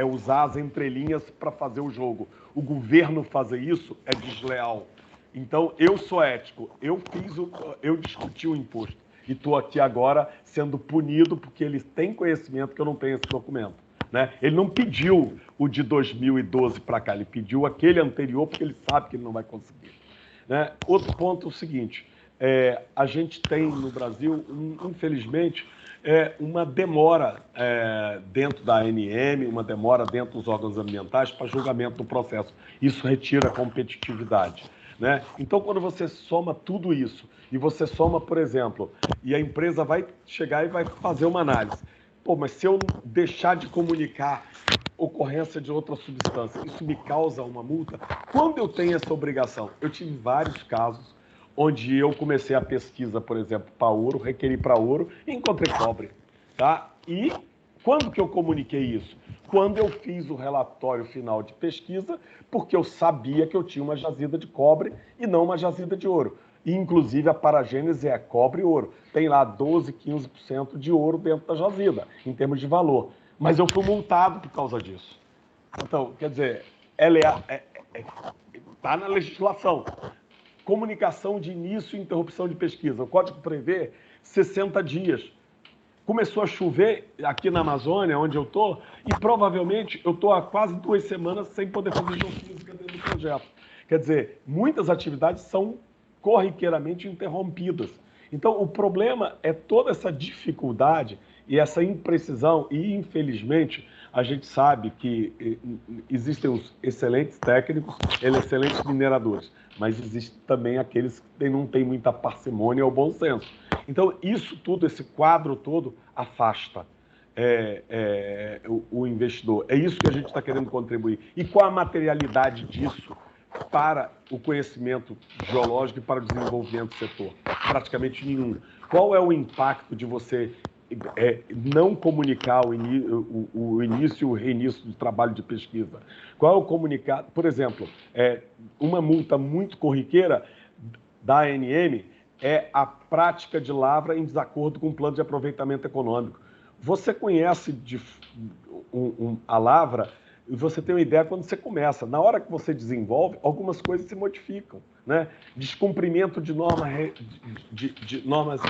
usar as entrelinhas para fazer o jogo. O governo fazer isso é desleal. Então, eu sou ético, eu discuti o imposto e estou aqui agora sendo punido porque eles têm conhecimento que eu não tenho esse documento. Né? Ele não pediu o de 2012 para cá, ele pediu aquele anterior porque ele sabe que ele não vai conseguir. Né? Outro ponto é o seguinte, a gente tem no Brasil, infelizmente, uma demora dentro da ANM, uma demora dentro dos órgãos ambientais para julgamento do processo. Isso retira a competitividade. Né? Então, quando você soma tudo isso, e você soma, por exemplo, e a empresa vai chegar e vai fazer uma análise. Pô, mas se eu deixar de comunicar ocorrência de outra substância, isso me causa uma multa? Quando eu tenho essa obrigação? Eu tive vários casos onde eu comecei a pesquisa, por exemplo, para ouro, requeri para ouro e encontrei cobre. Tá? E quando que eu comuniquei isso? Quando eu fiz o relatório final de pesquisa, porque eu sabia que eu tinha uma jazida de cobre e não uma jazida de ouro. E, inclusive, a paragênese é cobre e ouro. Tem lá 12%, 15% de ouro dentro da jazida, em termos de valor. Mas eu fui multado por causa disso. Então, quer dizer, ela está na legislação. Comunicação de início e interrupção de pesquisa. O código prevê 60 dias. Começou a chover aqui na Amazônia, onde eu estou, e provavelmente eu estou há quase 2 semanas sem poder fazer geofísica dentro do projeto. Quer dizer, muitas atividades são corriqueiramente interrompidas. Então, o problema é toda essa dificuldade e essa imprecisão, e infelizmente a gente sabe que existem os excelentes técnicos, excelentes mineradores, mas existem também aqueles que não têm muita parcimônia ou bom senso. Então, isso tudo, esse quadro todo, afasta o investidor. É isso que a gente está querendo contribuir. E qual a materialidade disso para o conhecimento geológico e para o desenvolvimento do setor? Praticamente nenhum. Qual é o impacto de você não comunicar o início e o reinício do trabalho de pesquisa? Qual é o comunicado? Por exemplo, uma multa muito corriqueira da ANM é a prática de lavra em desacordo com o plano de aproveitamento econômico. Você conhece a lavra e você tem uma ideia quando você começa. Na hora que você desenvolve, algumas coisas se modificam. Né? Descumprimento de normas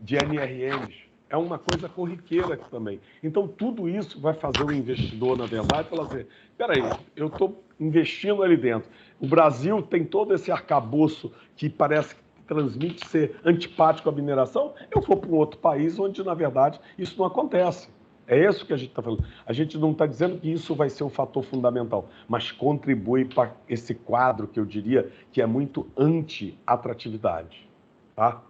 de NRMs é uma coisa corriqueira aqui também. Então, tudo isso vai fazer o investidor, na verdade, falar assim, peraí, eu estou investindo ali dentro. O Brasil tem todo esse arcabouço que parece que transmite ser antipático à mineração, eu vou para um outro país onde, na verdade, isso não acontece. É isso que a gente está falando. A gente não está dizendo que isso vai ser um fator fundamental, mas contribui para esse quadro que eu diria que é muito anti-atratividade. Tá?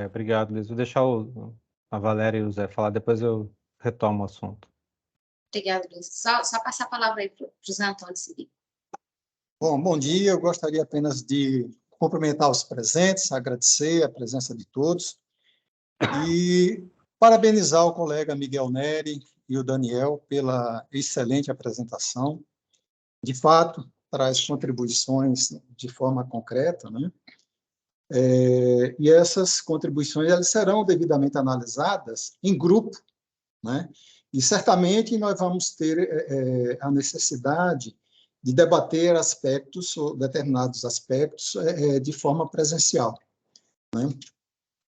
Obrigado, Luiz. Vou deixar a Valéria e o Zé falar, depois eu retomo o assunto. Obrigada, Luiz. Só passar a palavra aí para o José Antônio seguir. Bom dia. Eu gostaria apenas de cumprimentar os presentes, agradecer a presença de todos e parabenizar o colega Miguel Neri e o Daniel pela excelente apresentação. De fato, traz contribuições de forma concreta, né? E essas contribuições elas serão devidamente analisadas em grupo, né? E certamente nós vamos ter a necessidade de debater aspectos, ou determinados aspectos, de forma presencial, né?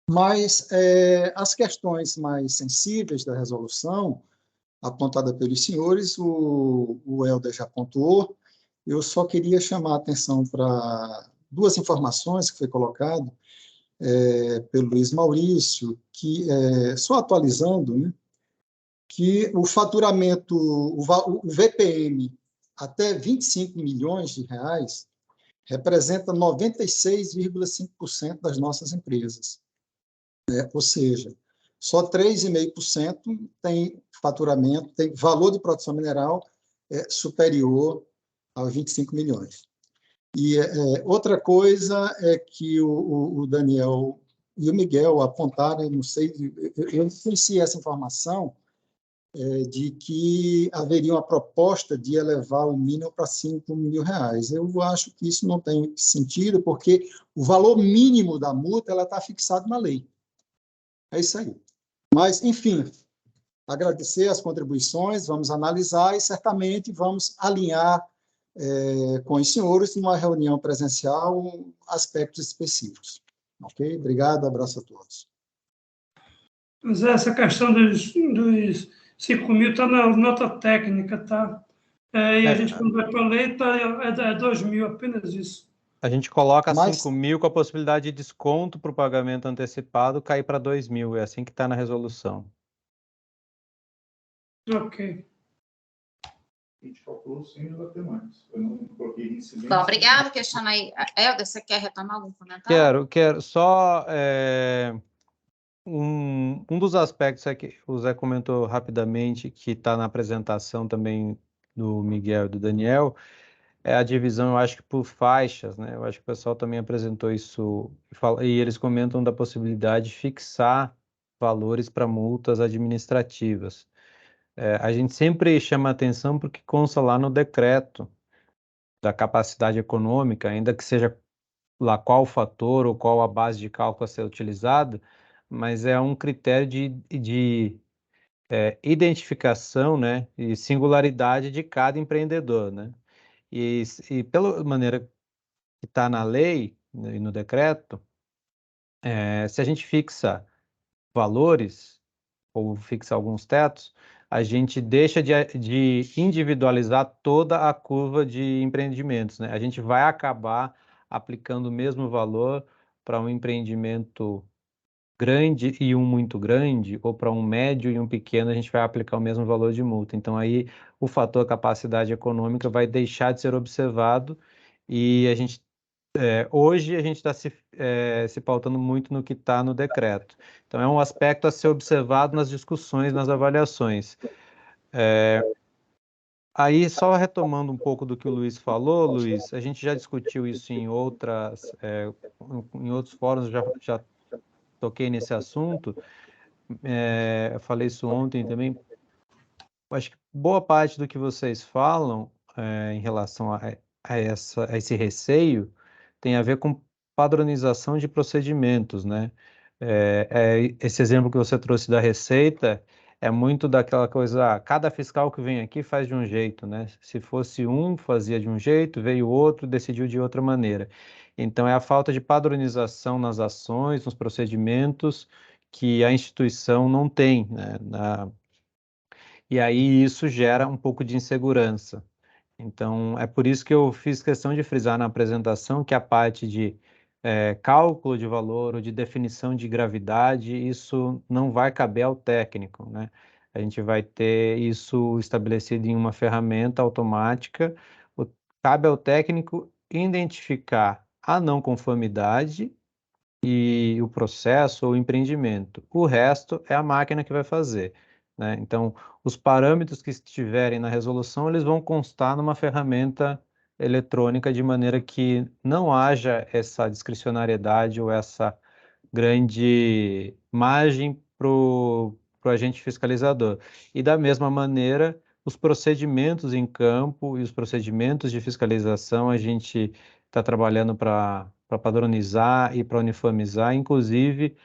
Mas as questões mais sensíveis da resolução, apontada pelos senhores, o Helder já pontuou, eu só queria chamar a atenção para duas informações que foi colocado pelo Luiz Maurício, que, só atualizando, né, que o faturamento, o VPM, até 25 milhões de reais, representa 96,5% das nossas empresas. Ou seja, só 3,5% tem faturamento, tem valor de produção mineral superior aos 25 milhões. E outra coisa é que o Daniel e o Miguel apontaram, não sei, eu não sei se essa informação de que haveria uma proposta de elevar o mínimo para 5 mil reais. Eu acho que isso não tem sentido, porque o valor mínimo da multa está fixado na lei. É isso aí. Mas, enfim, agradecer as contribuições, vamos analisar e certamente vamos alinhar com os senhores numa reunião presencial aspectos específicos. Ok? Obrigado, abraço a todos. Mas essa questão dos 5 mil está na nota técnica, tá? E a gente, quando vai para a lei, é 2 mil, apenas isso. A gente coloca Mas- 5 mil com a possibilidade de desconto para o pagamento antecipado cair para 2 mil. É assim que está na resolução. Ok. A gente calculou 100, mas vai ter mais. Eu não coloquei incidência. Bom, obrigado. Questiona aí. Helder, você quer retomar algum comentário? Quero. Só um dos aspectos é que o Zé comentou rapidamente, que está na apresentação também do Miguel e do Daniel, é a divisão, eu acho que por faixas, né? Eu acho que o pessoal também apresentou isso, e eles comentam da possibilidade de fixar valores para multas administrativas. A gente sempre chama atenção porque consta lá no decreto da capacidade econômica, ainda que seja lá qual o fator ou qual a base de cálculo a ser utilizada, mas é um critério de identificação, né, e singularidade de cada empreendedor, né? E pela maneira que está na lei, né, e no decreto, se a gente fixa valores ou fixa alguns tetos, a gente deixa de individualizar toda a curva de empreendimentos, né? A gente vai acabar aplicando o mesmo valor para um empreendimento grande e um muito grande, ou para um médio e um pequeno, a gente vai aplicar o mesmo valor de multa. Então, aí o fator capacidade econômica vai deixar de ser observado e a gente hoje a gente está se pautando muito no que está no decreto. Então, é um aspecto a ser observado nas discussões, nas avaliações. Aí, só retomando um pouco do que o Luiz falou, Luiz, a gente já discutiu isso em outros fóruns, já toquei nesse assunto, eu falei isso ontem também. Acho que boa parte do que vocês falam em relação a esse receio tem a ver com padronização de procedimentos, né? Esse exemplo que você trouxe da Receita é muito daquela coisa, cada fiscal que vem aqui faz de um jeito, né? Se fosse um, fazia de um jeito, veio outro, decidiu de outra maneira. Então, é a falta de padronização nas ações, nos procedimentos, que a instituição não tem, né? E aí isso gera um pouco de insegurança. Então, é por isso que eu fiz questão de frisar na apresentação que a parte de cálculo de valor ou de definição de gravidade, isso não vai caber ao técnico, né? A gente vai ter isso estabelecido em uma ferramenta automática. Cabe ao técnico identificar a não conformidade e o processo ou o empreendimento. O resto é a máquina que vai fazer, né? Então, os parâmetros que estiverem na resolução, eles vão constar numa ferramenta eletrônica de maneira que não haja essa discricionariedade ou essa grande margem para o agente fiscalizador. E da mesma maneira, os procedimentos em campo e os procedimentos de fiscalização, a gente está trabalhando para padronizar e para uniformizar, inclusive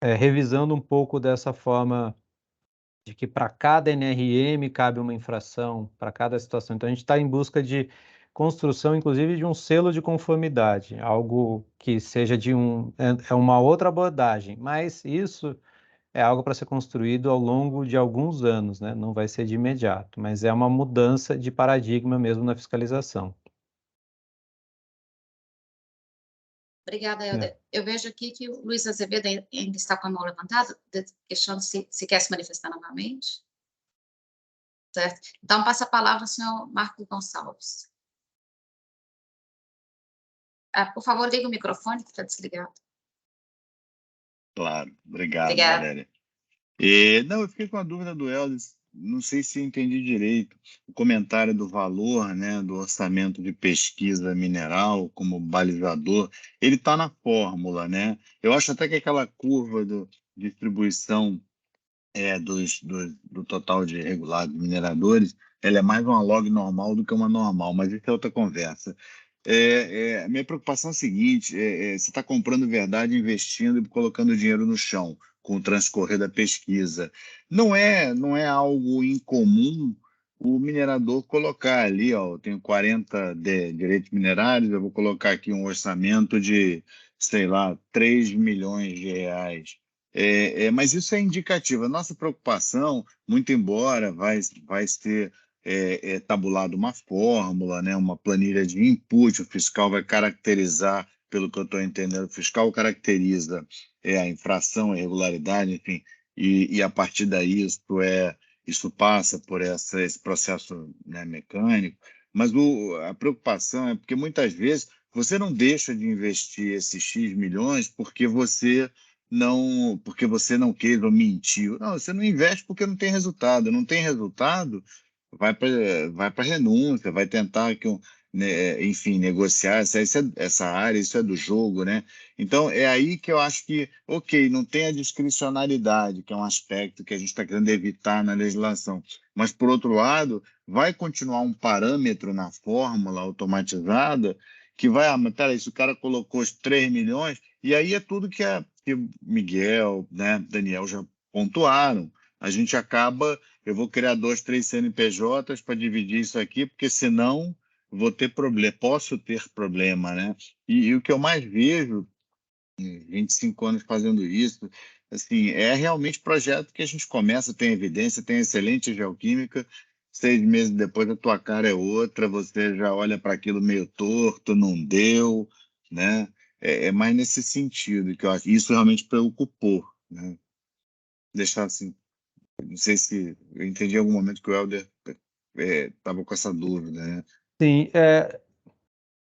revisando um pouco dessa forma de que para cada NRM cabe uma infração, para cada situação. Então, a gente está em busca de construção, inclusive, de um selo de conformidade, algo que seja uma outra abordagem, mas isso é algo para ser construído ao longo de alguns anos, né? Não vai ser de imediato, mas é uma mudança de paradigma mesmo na fiscalização. Obrigada, Helder. Eu vejo aqui que o Luiz Azevedo ainda está com a mão levantada, questionando se quer se manifestar novamente. Certo? Então, passa a palavra ao senhor Marcos Gonçalves. Por favor, ligue o microfone, que está desligado. Claro, obrigado, Obrigada. Valéria. Não, eu fiquei com a dúvida do Helder, não sei se entendi direito o comentário do valor, né, do orçamento de pesquisa mineral como balizador, ele está na fórmula, né? Eu acho até que aquela curva de distribuição do total de regulados mineradores, ela é mais uma log normal do que uma normal, mas isso é outra conversa. A minha preocupação é a seguinte, você está comprando verdade, investindo e colocando dinheiro no chão com o transcorrer da pesquisa. Não é algo incomum o minerador colocar ali, ó, eu tenho 40 direitos minerários, eu vou colocar aqui um orçamento de, sei lá, 3 milhões de reais. Mas isso é indicativo. A nossa preocupação, muito embora vai ser tabulado uma fórmula, né, uma planilha de input, o fiscal vai caracterizar, pelo que eu estou entendendo, o fiscal caracteriza a infração, a irregularidade, enfim, e a partir daí isso passa por esse processo, né, mecânico, mas a preocupação é porque muitas vezes você não deixa de investir esses X milhões porque você não queira ou mentiu. Não, você não investe porque não tem resultado. Não tem resultado, vai para renúncia, vai tentar né, enfim, negociar essa área, isso é do jogo, né? Então, é aí que eu acho que, ok, não tem a discricionariedade, que é um aspecto que a gente está querendo evitar na legislação, mas, por outro lado, vai continuar um parâmetro na fórmula automatizada que vai, mas peraí, se o cara colocou os 3 milhões, e aí é tudo que Miguel, né, Daniel já pontuaram. A gente acaba, eu vou criar 2, 3 CNPJs para dividir isso aqui, porque senão vou ter problema, posso ter problema, né? E o que eu mais vejo, 25 anos fazendo isso, assim, é realmente projeto que a gente começa, tem evidência, tem excelente geoquímica, 6 meses depois a tua cara é outra, você já olha para aquilo meio torto, não deu, né? É mais nesse sentido que eu acho. Isso realmente preocupou, né? Deixar assim, não sei se eu entendi em algum momento que o Helder estava com essa dúvida, né? Sim,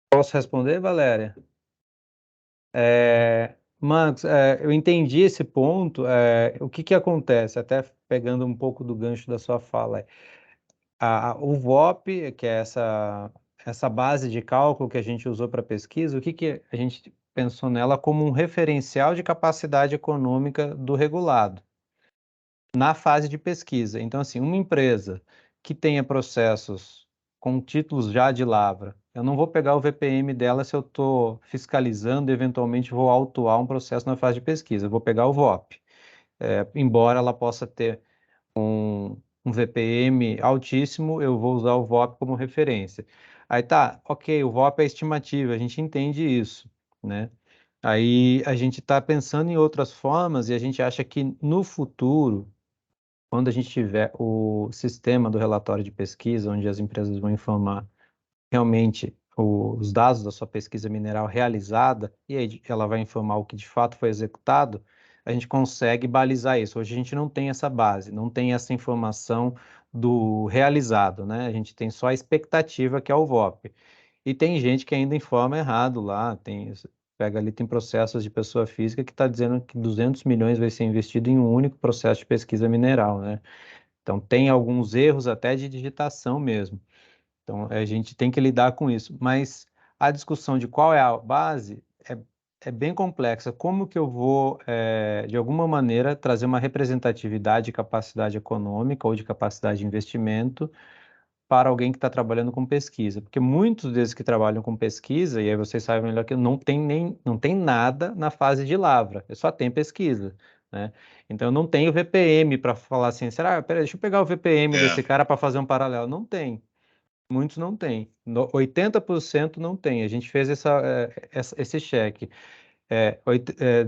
posso responder, Valéria? Marcos, eu entendi esse ponto. O que acontece? Até pegando um pouco do gancho da sua fala. O VOP, que é essa base de cálculo que a gente usou para pesquisa, o que a gente pensou nela como um referencial de capacidade econômica do regulado na fase de pesquisa. Então, assim, uma empresa que tenha processos com títulos já de lavra, eu não vou pegar o VPM dela se eu estou fiscalizando, eventualmente vou autuar um processo na fase de pesquisa, eu vou pegar o VOP. Embora ela possa ter um VPM altíssimo, eu vou usar o VOP como referência. Aí tá, ok, o VOP é estimativa, a gente entende isso, né? Aí a gente está pensando em outras formas e a gente acha que no futuro, quando a gente tiver o sistema do relatório de pesquisa, onde as empresas vão informar realmente os dados da sua pesquisa mineral realizada, e aí ela vai informar o que de fato foi executado, a gente consegue balizar isso. Hoje a gente não tem essa base, não tem essa informação do realizado, né? A gente tem só a expectativa, que é o VOP. E tem gente que ainda informa errado lá, pega ali, tem processos de pessoa física que está dizendo que 200 milhões vai ser investido em um único processo de pesquisa mineral, né? Então tem alguns erros até de digitação mesmo. Então, a gente tem que lidar com isso. Mas a discussão de qual é a base é bem complexa. Como que eu vou, de alguma maneira, trazer uma representatividade de capacidade econômica ou de capacidade de investimento para alguém que está trabalhando com pesquisa? Porque muitos desses que trabalham com pesquisa, e aí vocês sabem melhor que não tem nada na fase de lavra, só tem pesquisa, né? Então, eu não tenho VPM para falar assim, peraí, deixa eu pegar o VPM desse cara para fazer um paralelo. Não tem. Muitos não têm. 80% não tem. A gente fez esse cheque.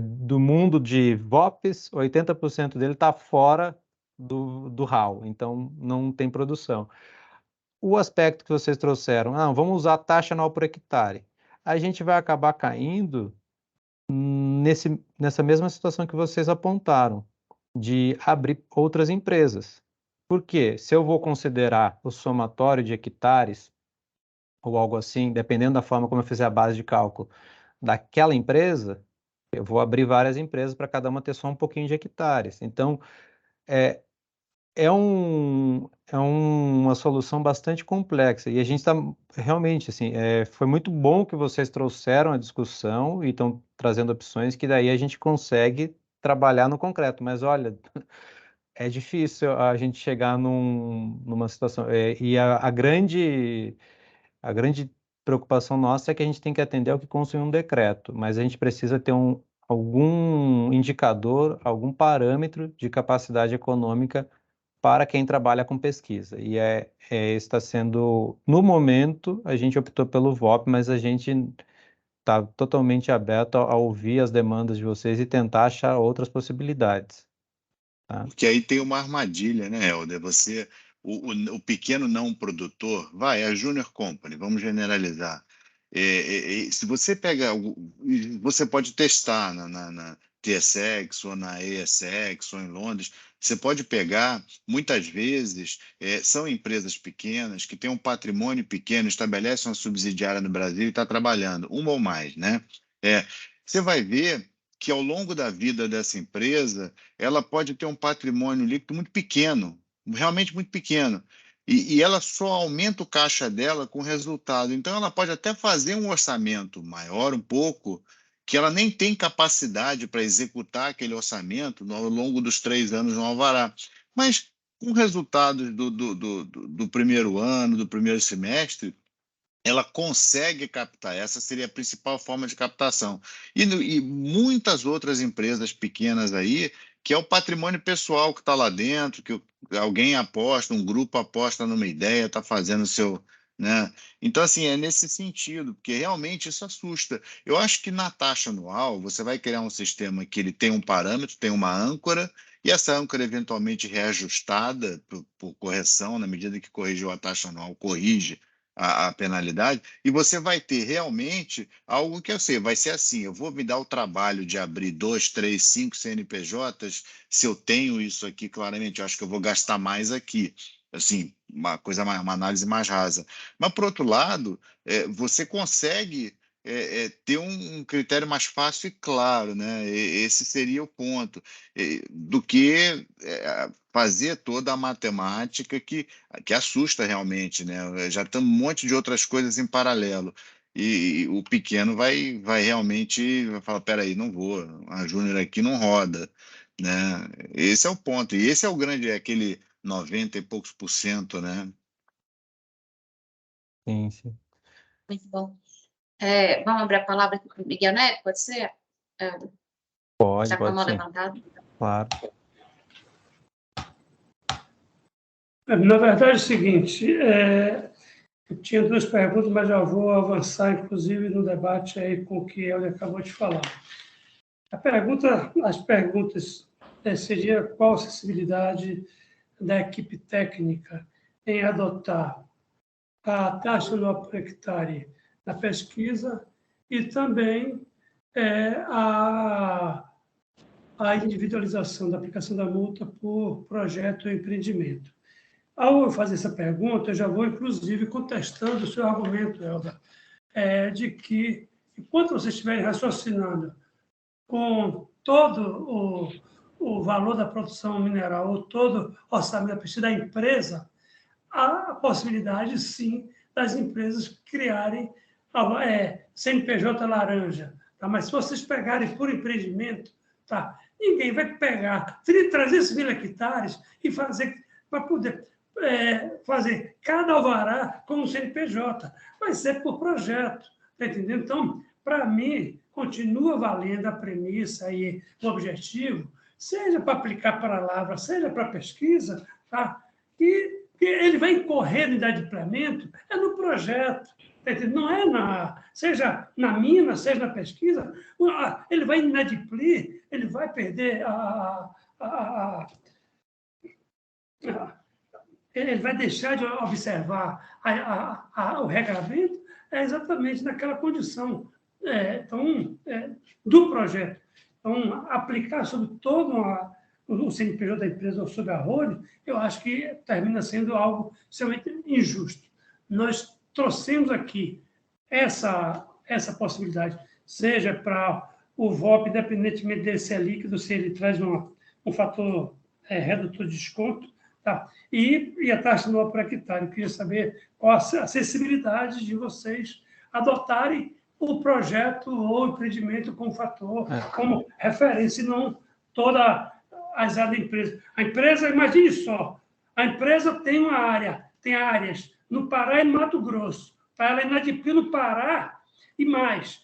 Do mundo de VOPs, 80% dele está fora do RAW, então não tem produção. O aspecto que vocês trouxeram, vamos usar a taxa anual por hectare. A gente vai acabar caindo nessa mesma situação que vocês apontaram, de abrir outras empresas. Por quê? Se eu vou considerar o somatório de hectares, ou algo assim, dependendo da forma como eu fizer a base de cálculo daquela empresa, eu vou abrir várias empresas para cada uma ter só um pouquinho de hectares. Então, é uma solução bastante complexa. E a gente está realmente, assim, foi muito bom que vocês trouxeram a discussão e estão trazendo opções que daí a gente consegue trabalhar no concreto. Mas, olha, é difícil a gente chegar numa situação. E a grande preocupação nossa é que a gente tem que atender ao que consta em um decreto, mas a gente precisa ter algum indicador, algum parâmetro de capacidade econômica para quem trabalha com pesquisa. E está sendo, no momento, a gente optou pelo VOP, mas a gente está totalmente aberto a ouvir as demandas de vocês e tentar achar outras possibilidades. Tá? Porque aí tem uma armadilha, né, Helder? O pequeno não produtor, a Junior Company, vamos generalizar. Se você pega, você pode testar na TSX ou na ESX ou em Londres, você pode pegar, muitas vezes, são empresas pequenas que têm um patrimônio pequeno, estabelecem uma subsidiária no Brasil e está trabalhando, uma ou mais, né? Você vai ver que ao longo da vida dessa empresa, ela pode ter um patrimônio líquido muito pequeno, realmente muito pequeno, e ela só aumenta o caixa dela com o resultado. Então, ela pode até fazer um orçamento maior um pouco, que ela nem tem capacidade para executar aquele orçamento ao longo dos 3 anos no alvará. Mas, com resultados do primeiro ano, do primeiro semestre, ela consegue captar. Essa seria a principal forma de captação. E muitas outras empresas pequenas aí, que é o patrimônio pessoal que está lá dentro, que alguém aposta, um grupo aposta numa ideia, está fazendo o seu... Né? Então, assim, é nesse sentido, porque realmente isso assusta. Eu acho que na taxa anual, você vai criar um sistema que ele tem um parâmetro, tem uma âncora, e essa âncora eventualmente reajustada por correção, na medida que corrigiu a taxa anual, corrige a penalidade, e você vai ter realmente algo que eu sei, vai ser assim, eu vou me dar o trabalho de abrir 2, 3, 5 CNPJs, se eu tenho isso aqui, claramente, eu acho que eu vou gastar mais aqui, assim, uma análise mais rasa. Mas, por outro lado, você consegue ter um critério mais fácil e claro, né? Esse seria o ponto, do que fazer toda a matemática que assusta realmente, né? Já tem um monte de outras coisas em paralelo. E o pequeno vai realmente falar, peraí, não vou, a Júnior aqui não roda, né? Esse é o ponto. E esse é o grande, aquele 90 e poucos %, né? Sim, sim. Muito bom. Vamos abrir a palavra aqui para o Miguel Nery, pode ser? Pode Já com a mão sim. levantada. Claro. Na verdade, é o seguinte, eu tinha 2 perguntas, mas já vou avançar, inclusive, no debate aí com o que ele acabou de falar. As perguntas seria qual a acessibilidade da equipe técnica em adotar a taxa anual por hectare na pesquisa e também a individualização da aplicação da multa por projeto ou empreendimento. Ao fazer essa pergunta, eu já vou, inclusive, contestando o seu argumento, Helder, de que, enquanto vocês estiverem raciocinando com todo o valor da produção mineral, ou todo o orçamento da pesquisa da empresa, há a possibilidade, sim, das empresas criarem CNPJ laranja. Tá? Mas se vocês pegarem por empreendimento, tá? Ninguém vai pegar 300 mil hectares e fazer para poder fazer cada alvará com um CNPJ. Vai ser por projeto. Tá entendendo? Então, para mim, continua valendo a premissa e o objetivo, seja para aplicar para a lavra, seja para a pesquisa, tá? E ele vai incorrer na idade de implemento no projeto. Não é seja na mina, seja na pesquisa, ele vai inadimplir, ele vai perder ele vai deixar de observar o regramento exatamente naquela condição. do projeto. Então, aplicar sobre todo o CNPJ da empresa ou sobre a holding, eu acho que termina sendo algo extremamente injusto. Nós trouxemos aqui essa possibilidade, seja para o VOP, independentemente dele ser líquido, se ele traz um fator redutor de desconto, tá? E a taxa anual por hectare. Eu queria saber qual a acessibilidade de vocês adotarem o projeto ou empreendimento como fator, como referência, e não toda as áreas da empresa. A empresa, imagine só, a empresa tem áreas no Pará e no Mato Grosso. Ela inadimpliu no Pará e mais.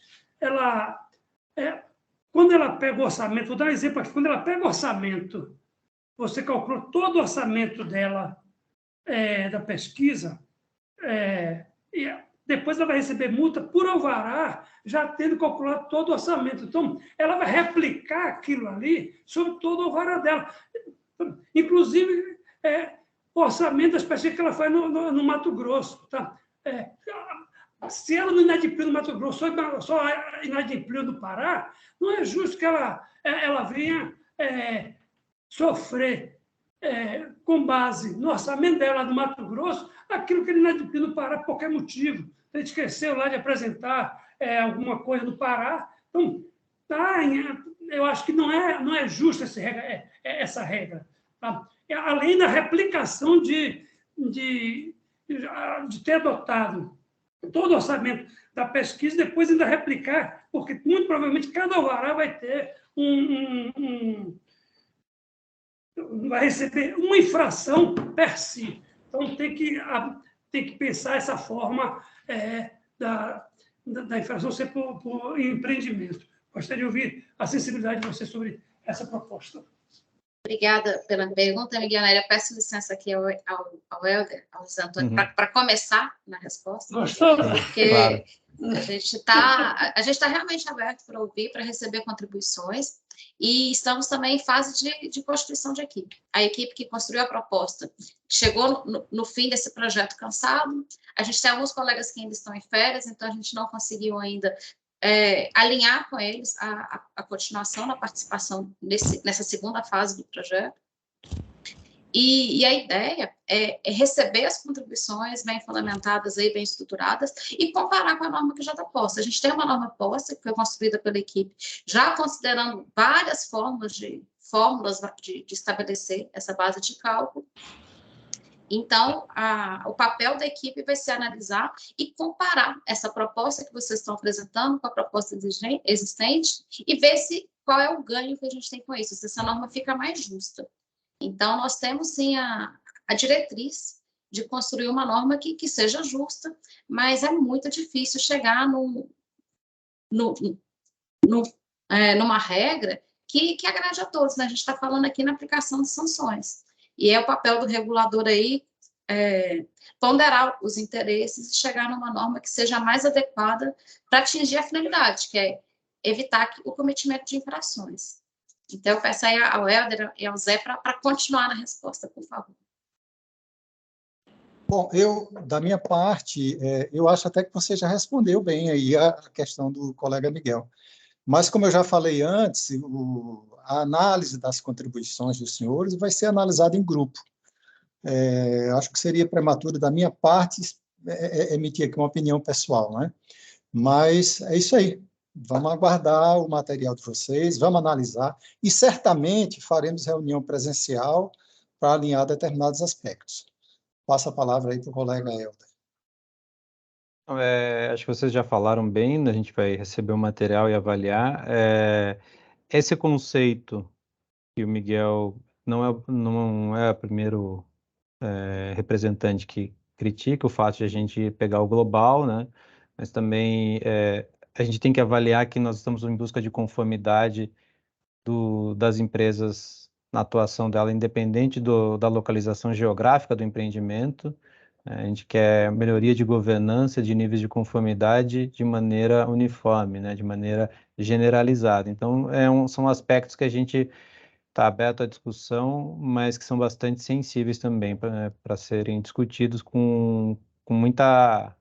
Quando ela pega o orçamento, vou dar um exemplo aqui, quando ela pega o orçamento, você calcula todo o orçamento dela, da pesquisa, e depois ela vai receber multa por alvará, já tendo calculado todo o orçamento. Então, ela vai replicar aquilo ali sobre todo o alvará dela. Inclusive, o orçamento das pesquisas que ela faz no Mato Grosso. Tá? Se ela não inadimpliu no Mato Grosso, só inadimpliu no Pará, não é justo que ela venha sofrer, com base no orçamento dela do Mato Grosso, aquilo que ele inadimpliu no Pará por qualquer motivo. A gente esqueceu lá de apresentar alguma coisa no Pará. Então, eu acho que não é justa essa regra. Tá? Além da replicação de ter adotado todo o orçamento da pesquisa, depois ainda replicar, porque muito provavelmente cada alvará vai ter vai receber uma infração per si. Então, tem que pensar essa forma da infração ser por empreendimento. Gostaria de ouvir a sensibilidade de você sobre essa proposta. Obrigada pela pergunta, Miguel Nery. Eu peço licença aqui ao Helder, ao José Antônio, para começar na resposta. Gostou? Porque Claro. a gente está realmente aberto para ouvir, para receber contribuições, e estamos também em fase de constituição de equipe. A equipe que construiu a proposta chegou no fim desse projeto cansado. A gente tem alguns colegas que ainda estão em férias, então a gente não conseguiu ainda alinhar com eles a continuação da participação nessa segunda fase do projeto. E a ideia é receber as contribuições bem fundamentadas, bem estruturadas, e comparar com a norma que já está posta. A gente tem uma norma posta, que foi construída pela equipe, já considerando várias fórmulas de estabelecer essa base de cálculo. Então, o papel da equipe vai ser analisar e comparar essa proposta que vocês estão apresentando com a proposta existente e ver qual é o ganho que a gente tem com isso, se essa norma fica mais justa. Então, nós temos, sim, a diretriz de construir uma norma que seja justa, mas é muito difícil chegar numa regra que agrade a todos, né? A gente está falando aqui na aplicação de sanções. E é o papel do regulador aí ponderar os interesses e chegar numa norma que seja mais adequada para atingir a finalidade, que é evitar o cometimento de infrações. Então, eu peço aí ao Helder e ao Zé para continuar na resposta, por favor. Bom, da minha parte, eu acho até que você já respondeu bem aí a questão do colega Miguel. Mas, como eu já falei antes, a análise das contribuições dos senhores vai ser analisada em grupo. Acho que seria prematuro da minha parte emitir aqui uma opinião pessoal, né? Mas é isso aí. Vamos aguardar o material de vocês, vamos analisar e certamente faremos reunião presencial para alinhar determinados aspectos. Passo a palavra aí para o colega Helder. Acho que vocês já falaram bem, a gente vai receber o material e avaliar. Esse conceito que o Miguel não é o primeiro representante que critica o fato de a gente pegar o global, né? Mas também a gente tem que avaliar que nós estamos em busca de conformidade das empresas na atuação dela, independente da localização geográfica do empreendimento. A gente quer melhoria de governança, de níveis de conformidade de maneira uniforme, né? De maneira generalizada. Então, são aspectos que a gente está aberto à discussão, mas que são bastante sensíveis também para serem discutidos com muita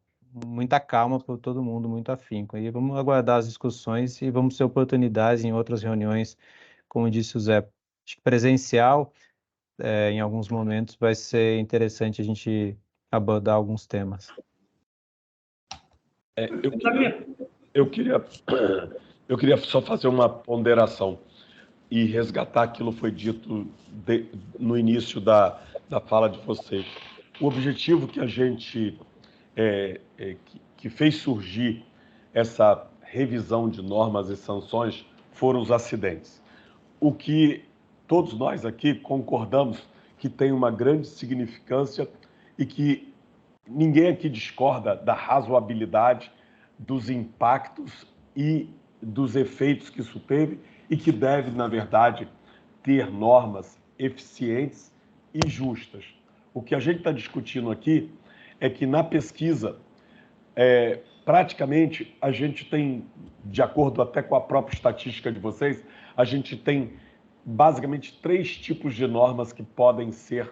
muita calma para todo mundo, muito afinco. E vamos aguardar as discussões e vamos ter oportunidades em outras reuniões, como disse o Zé, acho que presencial, em alguns momentos vai ser interessante a gente abordar alguns temas. Eu queria só fazer uma ponderação e resgatar aquilo que foi dito no início da fala de vocês. O objetivo que a gente que fez surgir essa revisão de normas e sanções foram os acidentes. O que todos nós aqui concordamos que tem uma grande significância e que ninguém aqui discorda da razoabilidade dos impactos e dos efeitos que isso teve e que deve, na verdade, ter normas eficientes e justas. O que a gente está discutindo aqui é que na pesquisa, praticamente, a gente tem, de acordo até com a própria estatística de vocês, a gente tem basicamente 3 tipos de normas que podem ser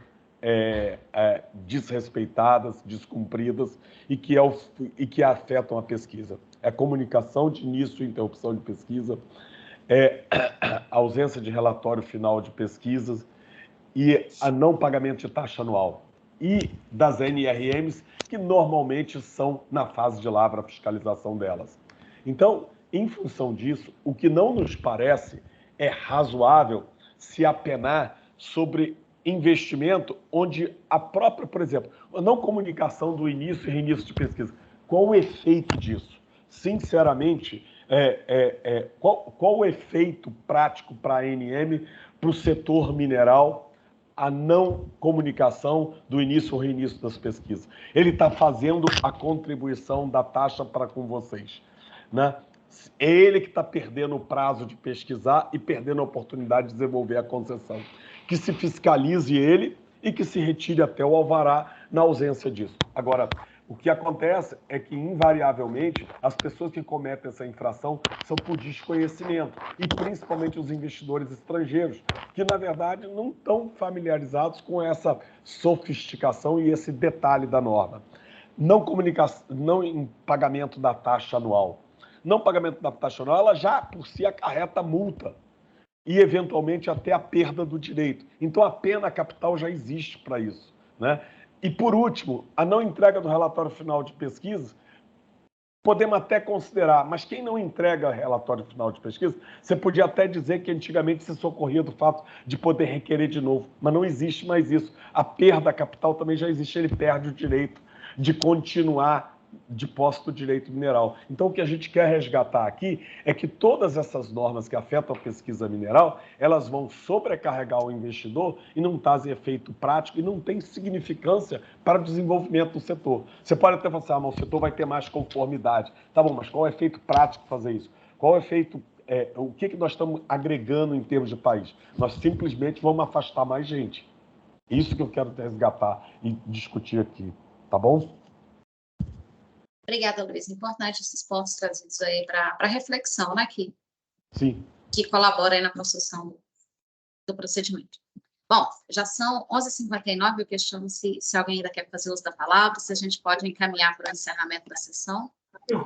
desrespeitadas, descumpridas e que afetam a pesquisa. É a comunicação de início e interrupção de pesquisa, a ausência de relatório final de pesquisas e a não pagamento de taxa anual. E das NRMs, que normalmente são na fase de lavra a fiscalização delas. Então, em função disso, o que não nos parece é razoável se apenar sobre investimento onde a própria, por exemplo, a não comunicação do início e reinício de pesquisa. Qual o efeito disso? Sinceramente, qual o efeito prático para a ANM, para o setor mineral, a não comunicação do início ou reinício das pesquisas? Ele está fazendo a contribuição da taxa para com vocês, né? É ele que está perdendo o prazo de pesquisar e perdendo a oportunidade de desenvolver a concessão. Que se fiscalize ele e que se retire até o alvará na ausência disso. Agora, o que acontece é que, invariavelmente, as pessoas que cometem essa infração são por desconhecimento, e principalmente os investidores estrangeiros, que, na verdade, não estão familiarizados com essa sofisticação e esse detalhe da norma. Não em pagamento da taxa anual. Não pagamento da taxa anual, ela já, por si, acarreta multa e, eventualmente, até a perda do direito. Então, a pena capital já existe para isso, né? E, por último, a não entrega do relatório final de pesquisa, podemos até considerar, mas quem não entrega relatório final de pesquisa, você podia até dizer que antigamente se socorria do fato de poder requerer de novo, mas não existe mais isso. A perda capital também já existe, ele perde o direito de continuar de posse do direito mineral. Então, o que a gente quer resgatar aqui é que todas essas normas que afetam a pesquisa mineral, elas vão sobrecarregar o investidor e não trazem efeito prático e não tem significância para o desenvolvimento do setor. Você pode até falar assim, mas o setor vai ter mais conformidade. Tá bom, mas qual é o efeito prático de fazer isso? Qual é o efeito, o que nós estamos agregando em termos de país? Nós simplesmente vamos afastar mais gente. Isso que eu quero resgatar e discutir aqui, tá bom? Obrigada, Luiz. Importante esses pontos trazidos aí para reflexão, né, Sim. Que colabora aí na construção do procedimento. Bom, já são 11h59, eu questiono se alguém ainda quer fazer uso da palavra, se a gente pode encaminhar para o encerramento da sessão. Eu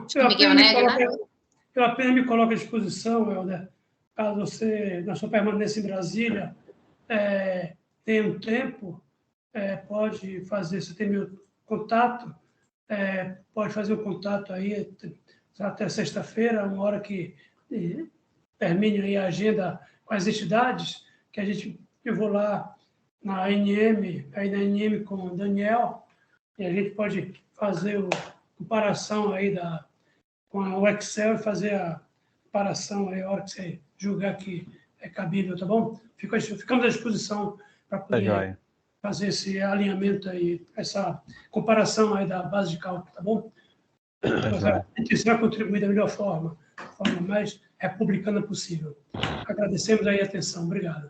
apenas me coloco à disposição, Helder, caso você, na sua permanência em Brasília, tenha um tempo, pode fazer, você tem meu contato, pode fazer o contato aí até sexta-feira, uma hora que termine aí a agenda com as entidades, que eu vou lá na ANM, aí na ANM com o Daniel, e a gente pode fazer a comparação aí com o Excel e fazer a comparação aí a hora que você julgar que é cabível, tá bom? Ficamos à disposição para poder fazer esse alinhamento aí, essa comparação aí da base de cálculo, tá bom? A intenção é contribuir da melhor forma mais republicana possível. Agradecemos aí a atenção. Obrigado.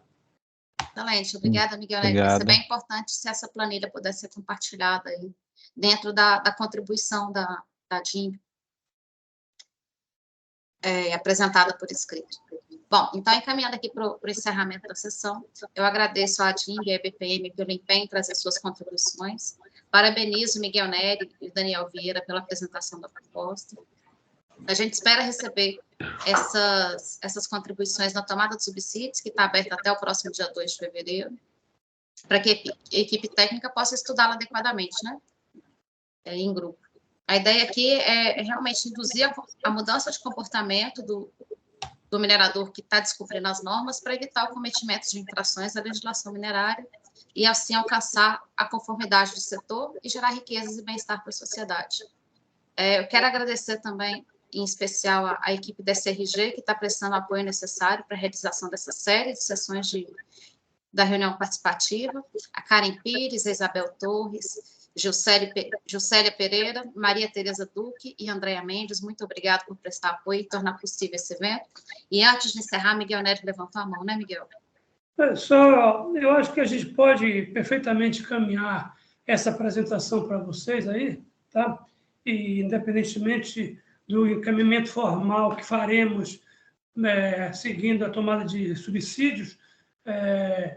Excelente. Obrigada, Miguel Nery. Vai ser bem importante se essa planilha puder ser compartilhada aí dentro da contribuição da DIMB, apresentada por escrito. Bom, então, encaminhando aqui para o encerramento da sessão, eu agradeço à DIMB e à BPM pelo empenho em trazer suas contribuições. Parabenizo o Miguel Neri e o Daniel Vieira pela apresentação da proposta. A gente espera receber essas contribuições na tomada de subsídios, que está aberta até o próximo dia 2 de fevereiro, para que a equipe técnica possa estudá-la adequadamente, né? Em grupo. A ideia aqui é realmente induzir a mudança de comportamento do minerador que está descumprindo as normas para evitar o cometimento de infrações à legislação minerária e, assim, alcançar a conformidade do setor e gerar riquezas e bem-estar para a sociedade. Eu quero agradecer também, em especial, a equipe da SRG, que está prestando o apoio necessário para a realização dessa série de sessões da reunião participativa, a Karen Pires, a Isabel Torres, Juscelia Pereira, Maria Tereza Duque e Andréa Mendes, muito obrigada por prestar apoio e tornar possível esse evento. E antes de encerrar, Miguel Neri levantou a mão, né, Miguel? Eu acho que a gente pode perfeitamente caminhar essa apresentação para vocês aí, tá? E, independentemente do encaminhamento formal que faremos, seguindo a tomada de subsídios,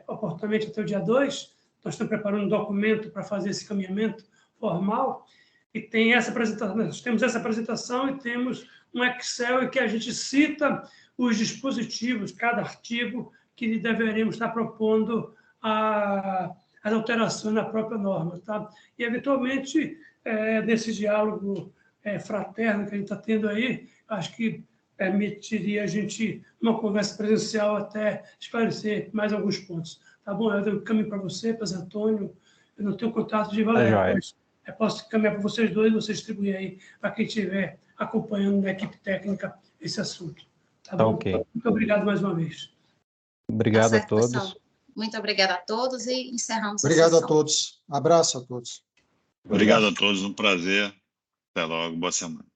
oportunamente até o dia 2, nós estamos preparando um documento para fazer esse caminhamento formal, e tem essa apresentação, nós temos essa apresentação e temos um Excel em que a gente cita os dispositivos, cada artigo que deveremos estar propondo as alterações na própria norma, tá? E, eventualmente, desse diálogo fraterno que a gente está tendo aí, acho que permitiria a gente, numa conversa presencial, até esclarecer mais alguns pontos. Tá bom? Eu caminho para você, para o Antônio. Eu não tenho contato de Valéria, mas eu posso caminhar para vocês dois, vocês distribuir aí para quem estiver acompanhando na equipe técnica esse assunto. Tá bom? Ok. Muito obrigado mais uma vez. Obrigado Tá certo, a todos. pessoal. Muito obrigada a todos e encerramos Obrigado a a sessão. todos. Abraço a todos. Obrigado a todos, um prazer. Até logo, boa semana.